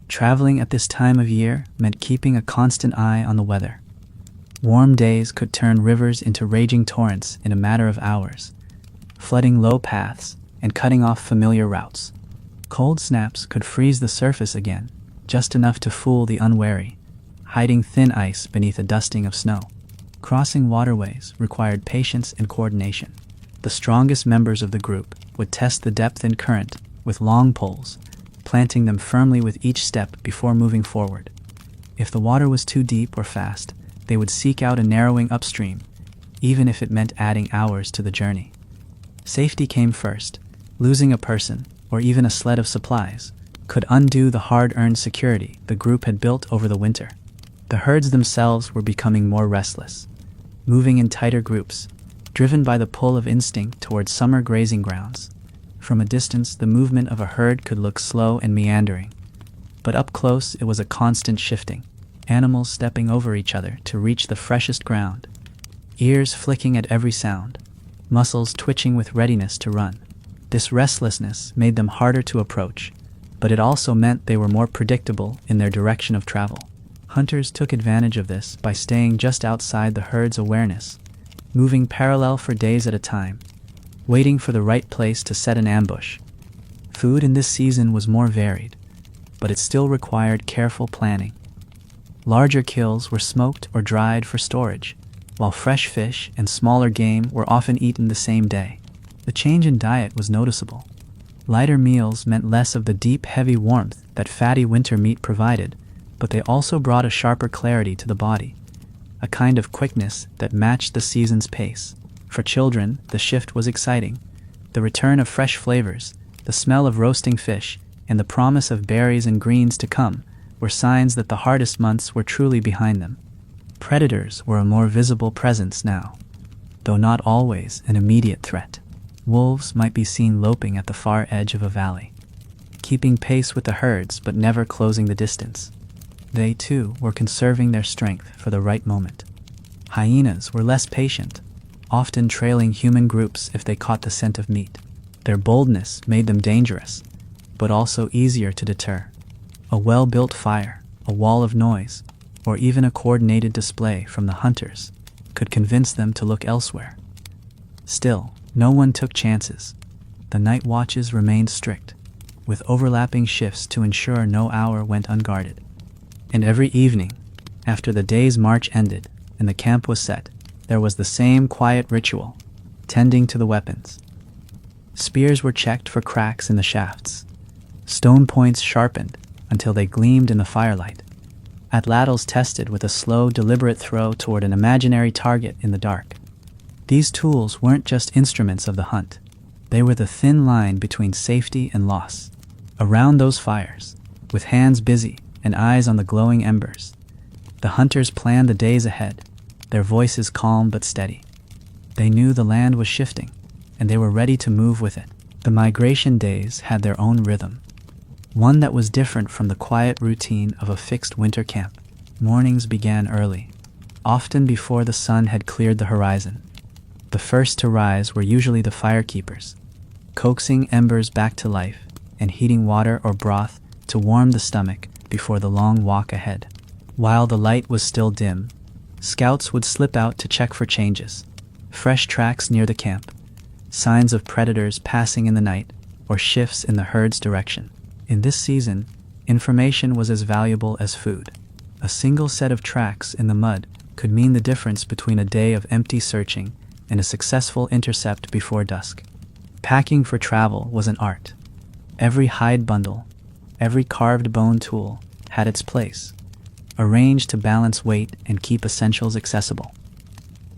Traveling at this time of year meant keeping a constant eye on the weather. Warm days could turn rivers into raging torrents in a matter of hours, flooding low paths and cutting off familiar routes. Cold snaps could freeze the surface again, just enough to fool the unwary, hiding thin ice beneath a dusting of snow. Crossing waterways required patience and coordination. The strongest members of the group would test the depth and current with long poles, planting them firmly with each step before moving forward. If the water was too deep or fast, they would seek out a narrowing upstream, even if it meant adding hours to the journey. Safety came first. Losing a person, or even a sled of supplies, could undo the hard-earned security the group had built over the winter. The herds themselves were becoming more restless, moving in tighter groups, driven by the pull of instinct toward summer grazing grounds. From a distance, the movement of a herd could look slow and meandering, but up close it was a constant shifting, animals stepping over each other to reach the freshest ground, ears flicking at every sound, muscles twitching with readiness to run. This restlessness made them harder to approach, but it also meant they were more predictable in their direction of travel. Hunters took advantage of this by staying just outside the herd's awareness, moving parallel for days at a time, waiting for the right place to set an ambush. Food in this season was more varied, but it still required careful planning. Larger kills were smoked or dried for storage, while fresh fish and smaller game were often eaten the same day. The change in diet was noticeable. Lighter meals meant less of the deep, heavy warmth that fatty winter meat provided, but they also brought a sharper clarity to the body, a kind of quickness that matched the season's pace. For children, the shift was exciting. The return of fresh flavors, the smell of roasting fish, and the promise of berries and greens to come were signs that the hardest months were truly behind them. Predators were a more visible presence now, though not always an immediate threat. Wolves might be seen loping at the far edge of a valley, keeping pace with the herds but never closing the distance. They, too, were conserving their strength for the right moment. Hyenas were less patient, often trailing human groups if they caught the scent of meat. Their boldness made them dangerous, but also easier to deter. A well-built fire, a wall of noise, or even a coordinated display from the hunters could convince them to look elsewhere. Still, no one took chances. The night watches remained strict, with overlapping shifts to ensure no hour went unguarded. And every evening, after the day's march ended and the camp was set, there was the same quiet ritual, tending to the weapons. Spears were checked for cracks in the shafts, stone points sharpened until they gleamed in the firelight, atlatls tested with a slow, deliberate throw toward an imaginary target in the dark. These tools weren't just instruments of the hunt. They were the thin line between safety and loss. Around those fires, with hands busy and eyes on the glowing embers, The hunters planned the days ahead, their voices calm but steady. They knew the land was shifting, and they were ready to move with it. The migration days had their own rhythm, one that was different from the quiet routine of a fixed winter camp. Mornings began early, often before the sun had cleared the horizon. The first to rise were usually the firekeepers, coaxing embers back to life and heating water or broth to warm the stomach before the long walk ahead. While the light was still dim, scouts would slip out to check for changes, fresh tracks near the camp, signs of predators passing in the night, or shifts in the herd's direction. In this season, information was as valuable as food. A single set of tracks in the mud could mean the difference between a day of empty searching and a successful intercept before dusk. Packing for travel was an art. Every hide bundle, every carved bone tool had its place, arranged to balance weight and keep essentials accessible.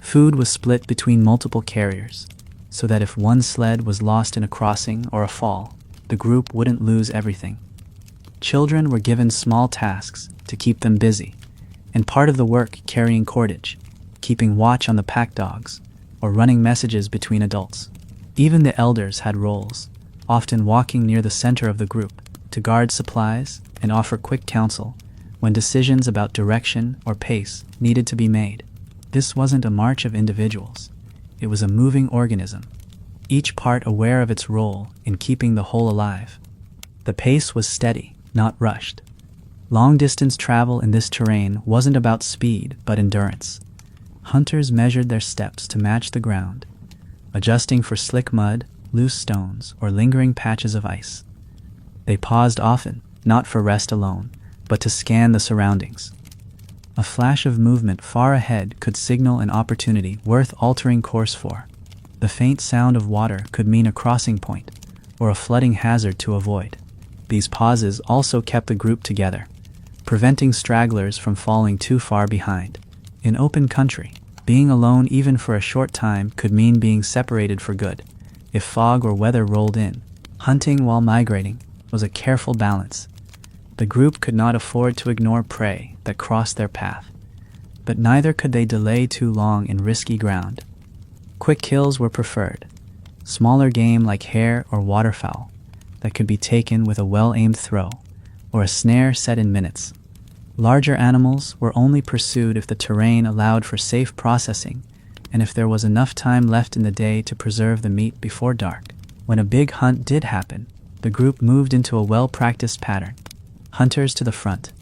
Food was split between multiple carriers, so that if one sled was lost in a crossing or a fall, the group wouldn't lose everything. Children were given small tasks to keep them busy, and part of the work carrying cordage, keeping watch on the pack dogs, or running messages between adults. Even the elders had roles, often walking near the center of the group to guard supplies and offer quick counsel when decisions about direction or pace needed to be made. This wasn't a march of individuals. It was a moving organism, each part aware of its role in keeping the whole alive. The pace was steady, not rushed. Long-distance travel in this terrain wasn't about speed, but endurance. Hunters measured their steps to match the ground, adjusting for slick mud, loose stones, or lingering patches of ice. They paused often, not for rest alone, but to scan the surroundings. A flash of movement far ahead could signal an opportunity worth altering course for. The faint sound of water could mean a crossing point, or a flooding hazard to avoid. These pauses also kept the group together, preventing stragglers from falling too far behind. In open country, being alone even for a short time could mean being separated for good. If fog or weather rolled in, hunting while migrating was a careful balance. The group could not afford to ignore prey that crossed their path, but neither could they delay too long in risky ground. Quick kills were preferred, smaller game like hare or waterfowl that could be taken with a well-aimed throw, or a snare set in minutes. Larger animals were only pursued if the terrain allowed for safe processing and if there was enough time left in the day to preserve the meat before dark. When a big hunt did happen, the group moved into a well-practiced pattern. Hunters to the front,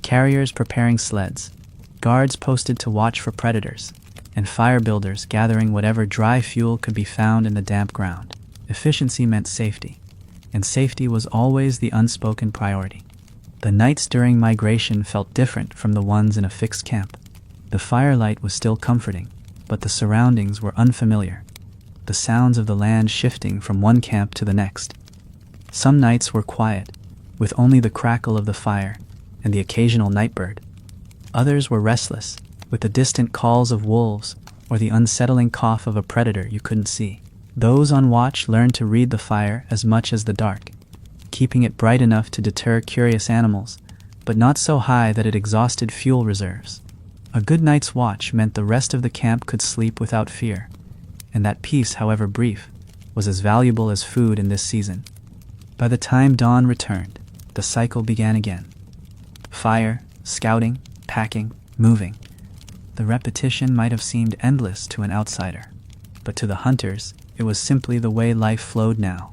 carriers preparing sleds, guards posted to watch for predators, and fire builders gathering whatever dry fuel could be found in the damp ground. Efficiency meant safety, and safety was always the unspoken priority. The nights during migration felt different from the ones in a fixed camp. The firelight was still comforting, but the surroundings were unfamiliar, the sounds of the land shifting from one camp to the next. Some nights were quiet, with only the crackle of the fire and the occasional nightbird. Others were restless, with the distant calls of wolves or the unsettling cough of a predator you couldn't see. Those on watch learned to read the fire as much as the dark, keeping it bright enough to deter curious animals, but not so high that it exhausted fuel reserves. A good night's watch meant the rest of the camp could sleep without fear, and that peace, however brief, was as valuable as food in this season. By the time dawn returned, the cycle began again. Fire, scouting, packing, moving. The repetition might have seemed endless to an outsider, but to the hunters, it was simply the way life flowed now.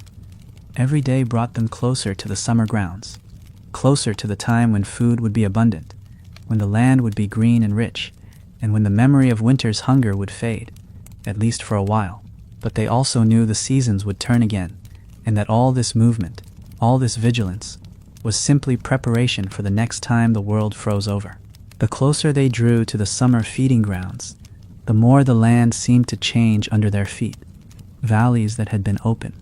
Every day brought them closer to the summer grounds, closer to the time when food would be abundant, when the land would be green and rich, and when the memory of winter's hunger would fade, at least for a while. But they also knew the seasons would turn again, and that all this movement, all this vigilance, was simply preparation for the next time the world froze over. The closer they drew to the summer feeding grounds, the more the land seemed to change under their feet. Valleys that had been open,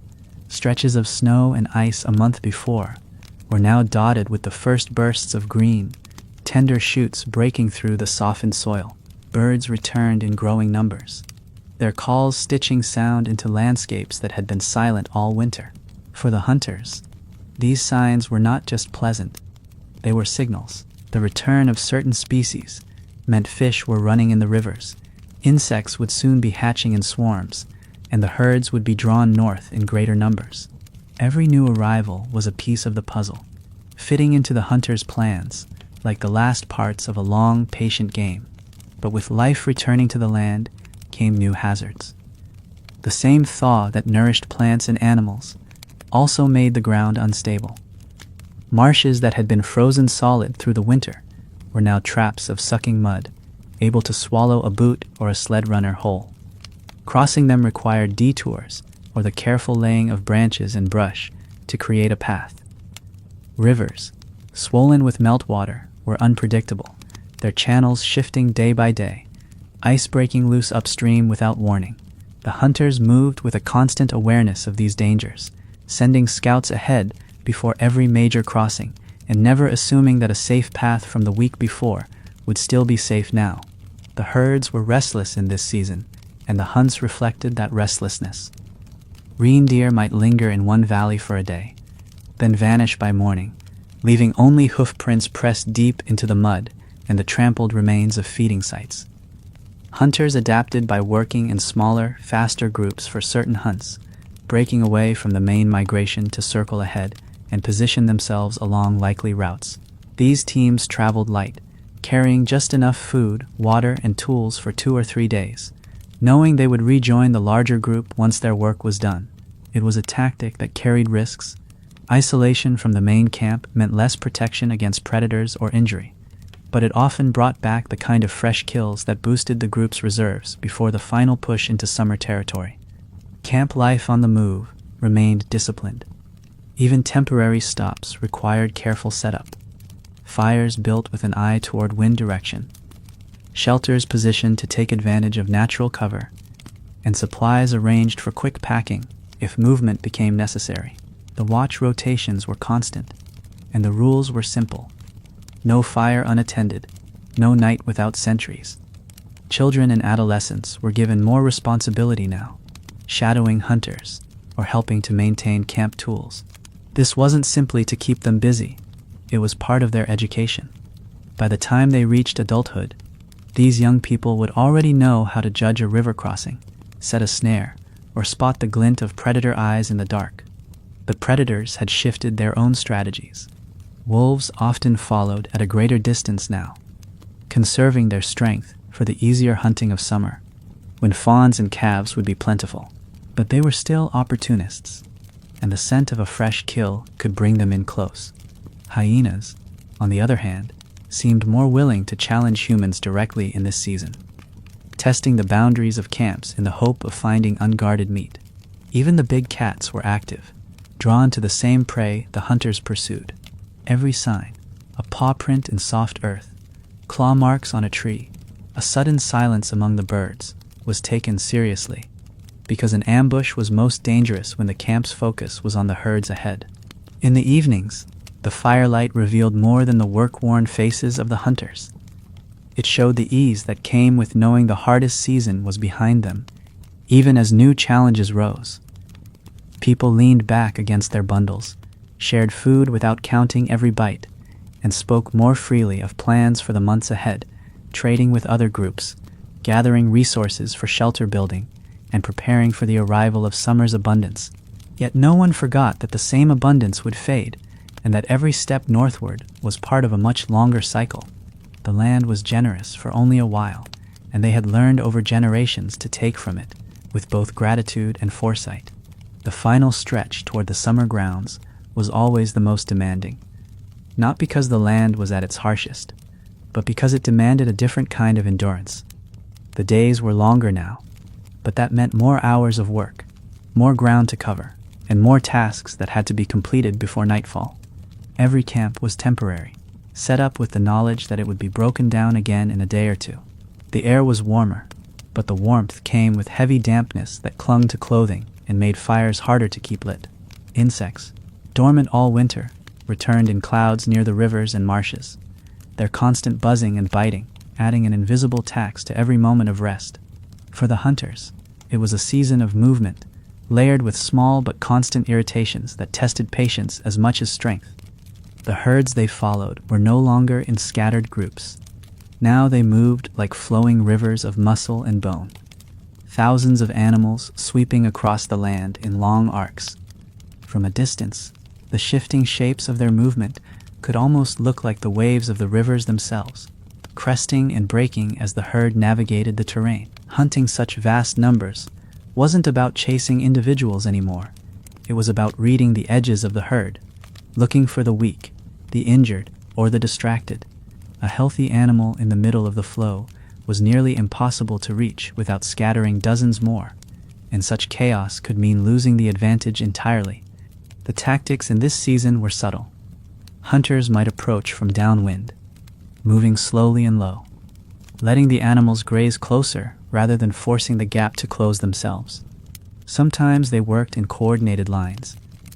stretches of snow and ice a month before, were now dotted with the first bursts of green, tender shoots breaking through the softened soil. Birds returned in growing numbers, their calls stitching sound into landscapes that had been silent all winter. For the hunters, these signs were not just pleasant, they were signals, the return of certain species meant fish were running in the rivers, insects would soon be hatching in swarms, and the herds would be drawn north in greater numbers. Every new arrival was a piece of the puzzle, fitting into the hunters' plans, like the last parts of a long, patient game. But with life returning to the land came new hazards. The same thaw that nourished plants and animals also made the ground unstable. Marshes that had been frozen solid through the winter were now traps of sucking mud, able to swallow a boot or a sled runner whole. Crossing them required detours or the careful laying of branches and brush to create a path. Rivers, swollen with meltwater, were unpredictable, their channels shifting day by day, ice breaking loose upstream without warning. The hunters moved with a constant awareness of these dangers, sending scouts ahead before every major crossing, and never assuming that a safe path from the week before would still be safe now. The herds were restless in this season, and the hunts reflected that restlessness. Reindeer might linger in one valley for a day, then vanish by morning, leaving only hoof prints pressed deep into the mud and the trampled remains of feeding sites. Hunters adapted by working in smaller, faster groups for certain hunts, breaking away from the main migration to circle ahead and position themselves along likely routes. These teams traveled light, carrying just enough food, water, and tools for 2 or 3 days, knowing they would rejoin the larger group once their work was done. It was a tactic that carried risks. Isolation from the main camp meant less protection against predators or injury, but it often brought back the kind of fresh kills that boosted the group's reserves before the final push into summer territory. Camp life on the move remained disciplined. Even temporary stops required careful setup. Fires built with an eye toward wind direction, shelters positioned to take advantage of natural cover, and supplies arranged for quick packing if movement became necessary. The watch rotations were constant, and the rules were simple. No fire unattended, no night without sentries. Children and adolescents were given more responsibility now, shadowing hunters or helping to maintain camp tools. This wasn't simply to keep them busy, it was part of their education. By the time they reached adulthood, these young people would already know how to judge a river crossing, set a snare, or spot the glint of predator eyes in the dark. The predators had shifted their own strategies. Wolves often followed at a greater distance now, conserving their strength for the easier hunting of summer, when fawns and calves would be plentiful. But they were still opportunists, and the scent of a fresh kill could bring them in close. Hyenas, on the other hand, seemed more willing to challenge humans directly in this season, testing the boundaries of camps in the hope of finding unguarded meat. Even the big cats were active, drawn to the same prey the hunters pursued. Every sign, a paw print in soft earth, claw marks on a tree, a sudden silence among the birds, was taken seriously, because an ambush was most dangerous when the camp's focus was on the herds ahead. In the evenings, the firelight revealed more than the work-worn faces of the hunters. It showed the ease that came with knowing the hardest season was behind them, even as new challenges rose. People leaned back against their bundles, shared food without counting every bite, and spoke more freely of plans for the months ahead, trading with other groups, gathering resources for shelter building, and preparing for the arrival of summer's abundance. Yet no one forgot that the same abundance would fade, and that every step northward was part of a much longer cycle. The land was generous for only a while, and they had learned over generations to take from it, with both gratitude and foresight. The final stretch toward the summer grounds was always the most demanding, not because the land was at its harshest, but because it demanded a different kind of endurance. The days were longer now, but that meant more hours of work, more ground to cover, and more tasks that had to be completed before nightfall. Every camp was temporary, set up with the knowledge that it would be broken down again in a day or two. The air was warmer, but the warmth came with heavy dampness that clung to clothing and made fires harder to keep lit. Insects, dormant all winter, returned in clouds near the rivers and marshes, their constant buzzing and biting adding an invisible tax to every moment of rest. For the hunters, it was a season of movement, layered with small but constant irritations that tested patience as much as strength. The herds they followed were no longer in scattered groups. Now they moved like flowing rivers of muscle and bone. Thousands of animals sweeping across the land in long arcs. From a distance, the shifting shapes of their movement could almost look like the waves of the rivers themselves, cresting and breaking as the herd navigated the terrain. Hunting such vast numbers wasn't about chasing individuals anymore. It was about reading the edges of the herd, looking for the weak, the injured, or the distracted. A healthy animal in the middle of the flow was nearly impossible to reach without scattering dozens more, and such chaos could mean losing the advantage entirely. The tactics in this season were subtle. Hunters might approach from downwind, moving slowly and low, letting the animals graze closer rather than forcing the gap to close themselves. Sometimes they worked in coordinated lines,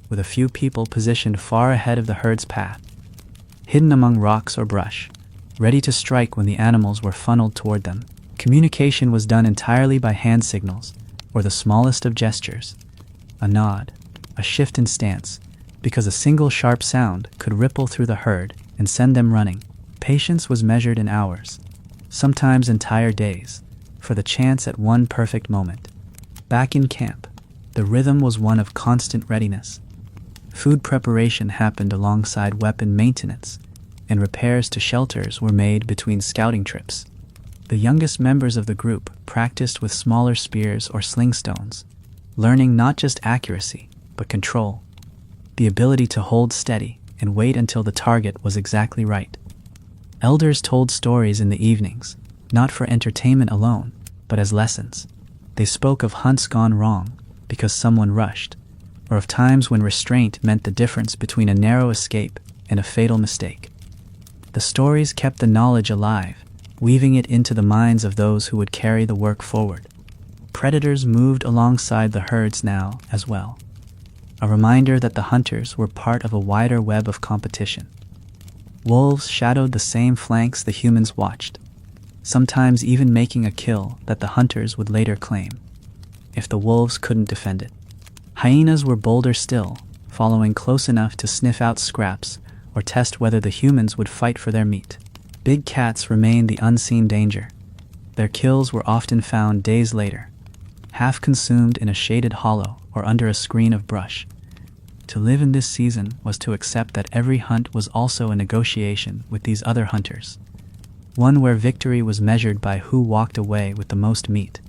with a few people positioned far ahead of the herd's path, hidden among rocks or brush, ready to strike when the animals were funneled toward them. Communication was done entirely by hand signals, or the smallest of gestures, a nod, a shift in stance, because a single sharp sound could ripple through the herd and send them running. Patience was measured in hours, sometimes entire days, for the chance at one perfect moment. Back in camp, the rhythm was one of constant readiness. Food preparation happened alongside weapon maintenance, and repairs to shelters were made between scouting trips. The youngest members of the group practiced with smaller spears or sling stones, learning not just accuracy, but control, the ability to hold steady and wait until the target was exactly right. Elders told stories in the evenings, not for entertainment alone, but as lessons. They spoke of hunts gone wrong because someone rushed, or of times when restraint meant the difference between a narrow escape and a fatal mistake. The stories kept the knowledge alive, weaving it into the minds of those who would carry the work forward. Predators moved alongside the herds now as well, a reminder that the hunters were part of a wider web of competition. Wolves shadowed the same flanks the humans watched, sometimes even making a kill that the hunters would later claim, if the wolves couldn't defend it. Hyenas were bolder still, following close enough to sniff out scraps or test whether the humans would fight for their meat. Big cats remained the unseen danger. Their kills were often found days later, half consumed in a shaded hollow or under a screen of brush. To live in this season was to accept that every hunt was also a negotiation with these other hunters, one where victory was measured by who walked away with the most meat,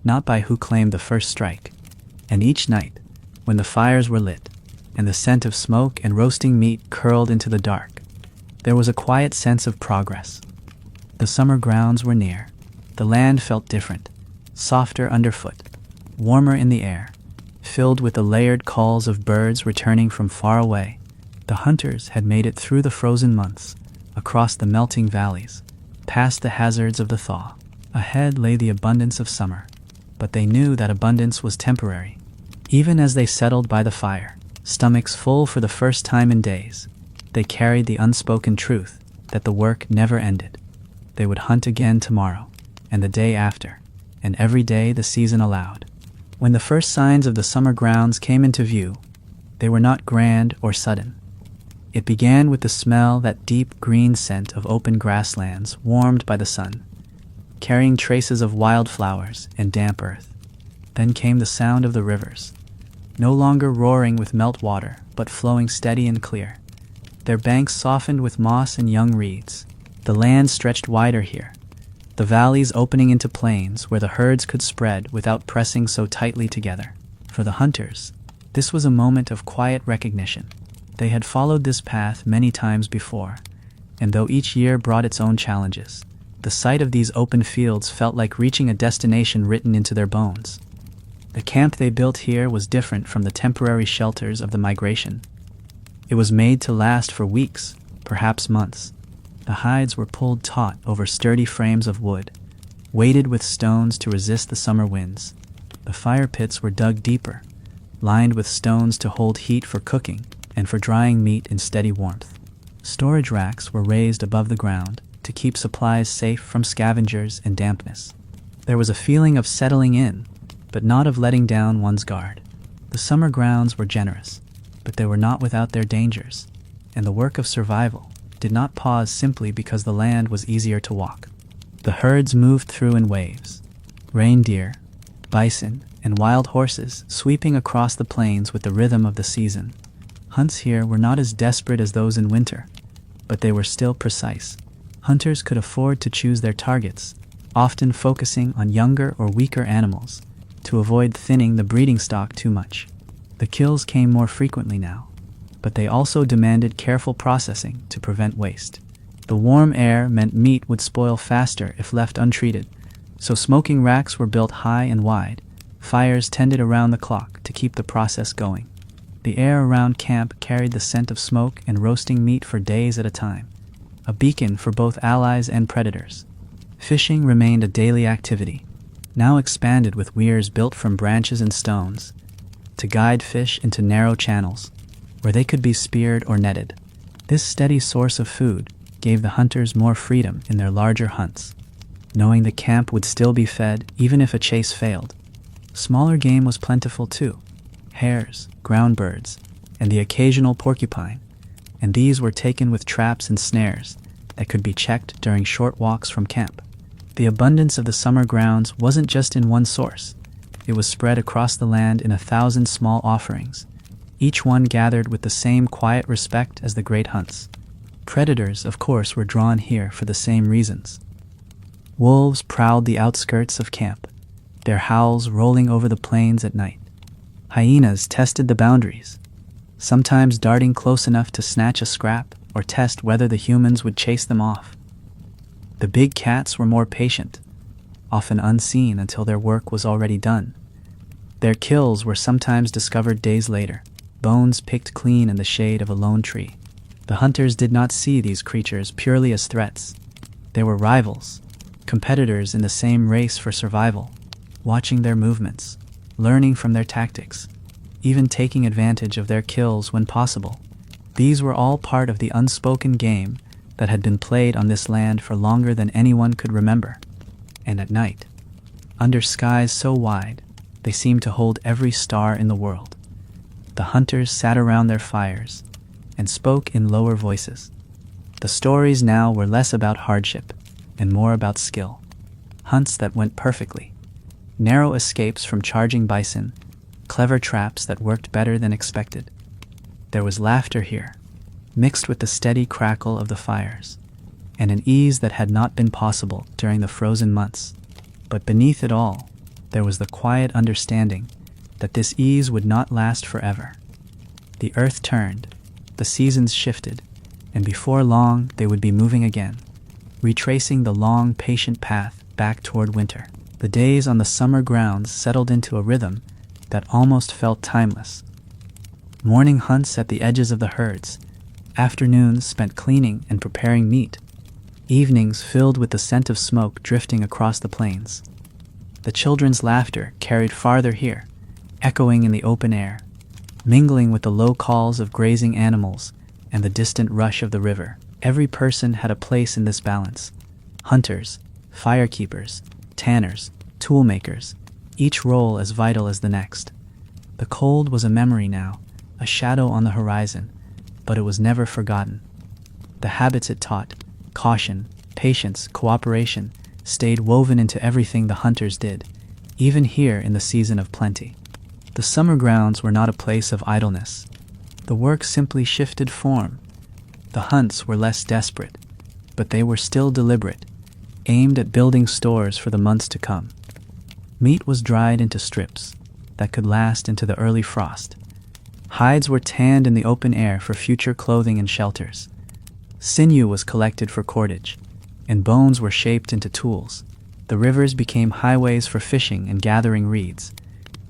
not by who claimed the first strike. And each night, when the fires were lit, and the scent of smoke and roasting meat curled into the dark, there was a quiet sense of progress. The summer grounds were near. The land felt different, softer underfoot, warmer in the air, filled with the layered calls of birds returning from far away. The hunters had made it through the frozen months, across the melting valleys, past the hazards of the thaw. Ahead lay the abundance of summer, but they knew that abundance was temporary. Even as they settled by the fire, stomachs full for the first time in days, they carried the unspoken truth that the work never ended. They would hunt again tomorrow, and the day after, and every day the season allowed. When the first signs of the summer grounds came into view, they were not grand or sudden. It began with the smell, that deep green scent of open grasslands warmed by the sun, carrying traces of wildflowers and damp earth. Then came the sound of the rivers, no longer roaring with meltwater, but flowing steady and clear. Their banks softened with moss and young reeds. The land stretched wider here, the valleys opening into plains where the herds could spread without pressing so tightly together. For the hunters, this was a moment of quiet recognition. They had followed this path many times before, and though each year brought its own challenges, the sight of these open fields felt like reaching a destination written into their bones. The camp they built here was different from the temporary shelters of the migration. It was made to last for weeks, perhaps months. The hides were pulled taut over sturdy frames of wood, weighted with stones to resist the summer winds. The fire pits were dug deeper, lined with stones to hold heat for cooking and for drying meat in steady warmth. Storage racks were raised above the ground to keep supplies safe from scavengers and dampness. There was a feeling of settling in, but not of letting down one's guard. The summer grounds were generous, but they were not without their dangers, and the work of survival, did not pause simply because the land was easier to walk. The herds moved through in waves. Reindeer, bison, and wild horses sweeping across the plains with the rhythm of the season. Hunts here were not as desperate as those in winter, but they were still precise. Hunters could afford to choose their targets, often focusing on younger or weaker animals, to avoid thinning the breeding stock too much. The kills came more frequently now, but they also demanded careful processing to prevent waste. The warm air meant meat would spoil faster if left untreated, so smoking racks were built high and wide. Fires tended around the clock to keep the process going. The air around camp carried the scent of smoke and roasting meat for days at a time, a beacon for both allies and predators. Fishing remained a daily activity, now expanded with weirs built from branches and stones, to guide fish into narrow channels, where they could be speared or netted. This steady source of food gave the hunters more freedom in their larger hunts, knowing the camp would still be fed even if a chase failed. Smaller game was plentiful too, hares, ground birds, and the occasional porcupine, and these were taken with traps and snares that could be checked during short walks from camp. The abundance of the summer grounds wasn't just in one source. It was spread across the land in 1,000 small offerings, each one gathered with the same quiet respect as the great hunts. Predators, of course, were drawn here for the same reasons. Wolves prowled the outskirts of camp, their howls rolling over the plains at night. Hyenas tested the boundaries, sometimes darting close enough to snatch a scrap or test whether the humans would chase them off. The big cats were more patient, often unseen until their work was already done. Their kills were sometimes discovered days later, bones picked clean in the shade of a lone tree. The hunters did not see these creatures purely as threats. They were rivals, competitors in the same race for survival, watching their movements, learning from their tactics, even taking advantage of their kills when possible. These were all part of the unspoken game that had been played on this land for longer than anyone could remember. And at night, under skies so wide, they seemed to hold every star in the world. The hunters sat around their fires and spoke in lower voices. The stories now were less about hardship and more about skill. Hunts that went perfectly, narrow escapes from charging bison, clever traps that worked better than expected. There was laughter here, mixed with the steady crackle of the fires, and an ease that had not been possible during the frozen months. But beneath it all, there was the quiet understanding that this ease would not last forever. The earth turned, the seasons shifted, and before long they would be moving again, retracing the long, patient path back toward winter. The days on the summer grounds settled into a rhythm that almost felt timeless. Morning hunts at the edges of the herds, afternoons spent cleaning and preparing meat, evenings filled with the scent of smoke drifting across the plains. The children's laughter carried farther here, echoing in the open air, mingling with the low calls of grazing animals and the distant rush of the river. Every person had a place in this balance. Hunters, firekeepers, tanners, toolmakers, each role as vital as the next. The cold was a memory now, a shadow on the horizon, but it was never forgotten. The habits it taught, caution, patience, cooperation, stayed woven into everything the hunters did, even here in the season of plenty. The summer grounds were not a place of idleness. The work simply shifted form. The hunts were less desperate, but they were still deliberate, aimed at building stores for the months to come. Meat was dried into strips that could last into the early frost. Hides were tanned in the open air for future clothing and shelters. Sinew was collected for cordage, and bones were shaped into tools. The rivers became highways for fishing and gathering reeds,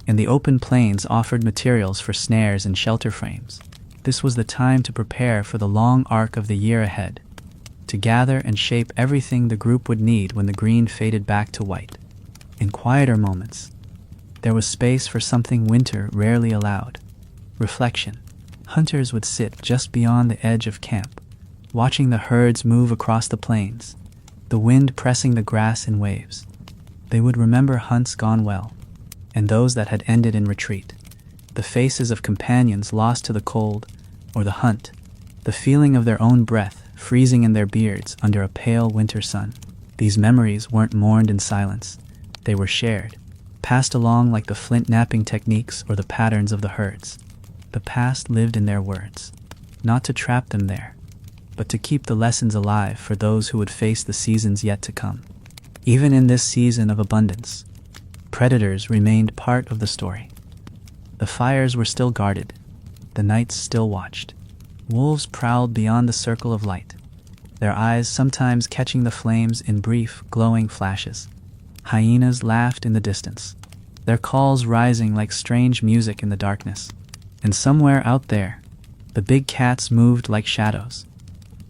and the open plains offered materials for snares and shelter frames. This was the time to prepare for the long arc of the year ahead, to gather and shape everything the group would need when the green faded back to white. In quieter moments, there was space for something winter rarely allowed: reflection. Hunters would sit just beyond the edge of camp, watching the herds move across the plains, the wind pressing the grass in waves. They would remember hunts gone well, and those that had ended in retreat, the faces of companions lost to the cold or the hunt, the feeling of their own breath freezing in their beards under a pale winter sun. These memories weren't mourned in silence. They were shared, passed along like the flint knapping techniques or the patterns of the herds. The past lived in their words, not to trap them there, but to keep the lessons alive for those who would face the seasons yet to come. Even in this season of abundance, predators remained part of the story. The fires were still guarded, the nights still watched. Wolves prowled beyond the circle of light, their eyes sometimes catching the flames in brief, glowing flashes. Hyenas laughed in the distance, their calls rising like strange music in the darkness. And somewhere out there, the big cats moved like shadows,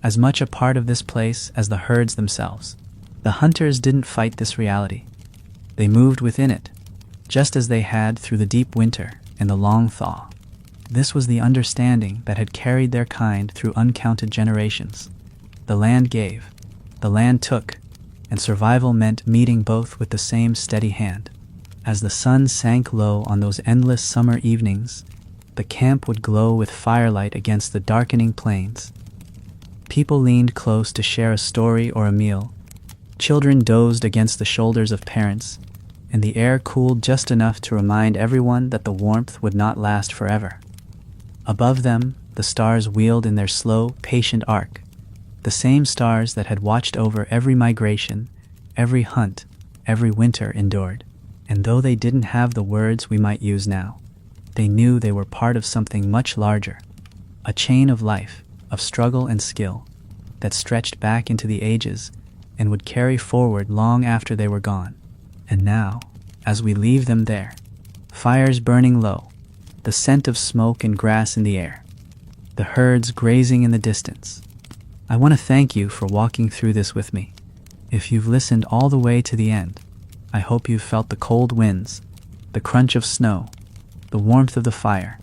as much a part of this place as the herds themselves. The hunters didn't fight this reality. They moved within it, just as they had through the deep winter and the long thaw. This was the understanding that had carried their kind through uncounted generations. The land gave, the land took, and survival meant meeting both with the same steady hand. As the sun sank low on those endless summer evenings, the camp would glow with firelight against the darkening plains. People leaned close to share a story or a meal. Children dozed against the shoulders of parents, and the air cooled just enough to remind everyone that the warmth would not last forever. Above them, the stars wheeled in their slow, patient arc, the same stars that had watched over every migration, every hunt, every winter endured. And though they didn't have the words we might use now, they knew they were part of something much larger, a chain of life, of struggle and skill, that stretched back into the ages and would carry forward long after they were gone. And now, as we leave them there, fires burning low, the scent of smoke and grass in the air, the herds grazing in the distance, I want to thank you for walking through this with me. If you've listened all the way to the end, I hope you've felt the cold winds, the crunch of snow, the warmth of the fire,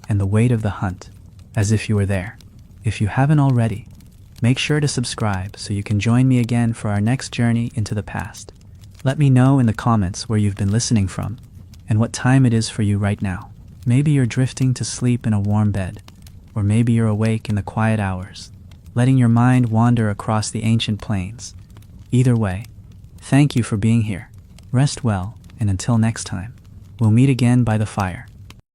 and the weight of the hunt, as if you were there. If you haven't already, make sure to subscribe so you can join me again for our next journey into the past. Let me know in the comments where you've been listening from, and what time it is for you right now. Maybe you're drifting to sleep in a warm bed, or maybe you're awake in the quiet hours, letting your mind wander across the ancient plains. Either way, thank you for being here. Rest well, and until next time, we'll meet again by the fire.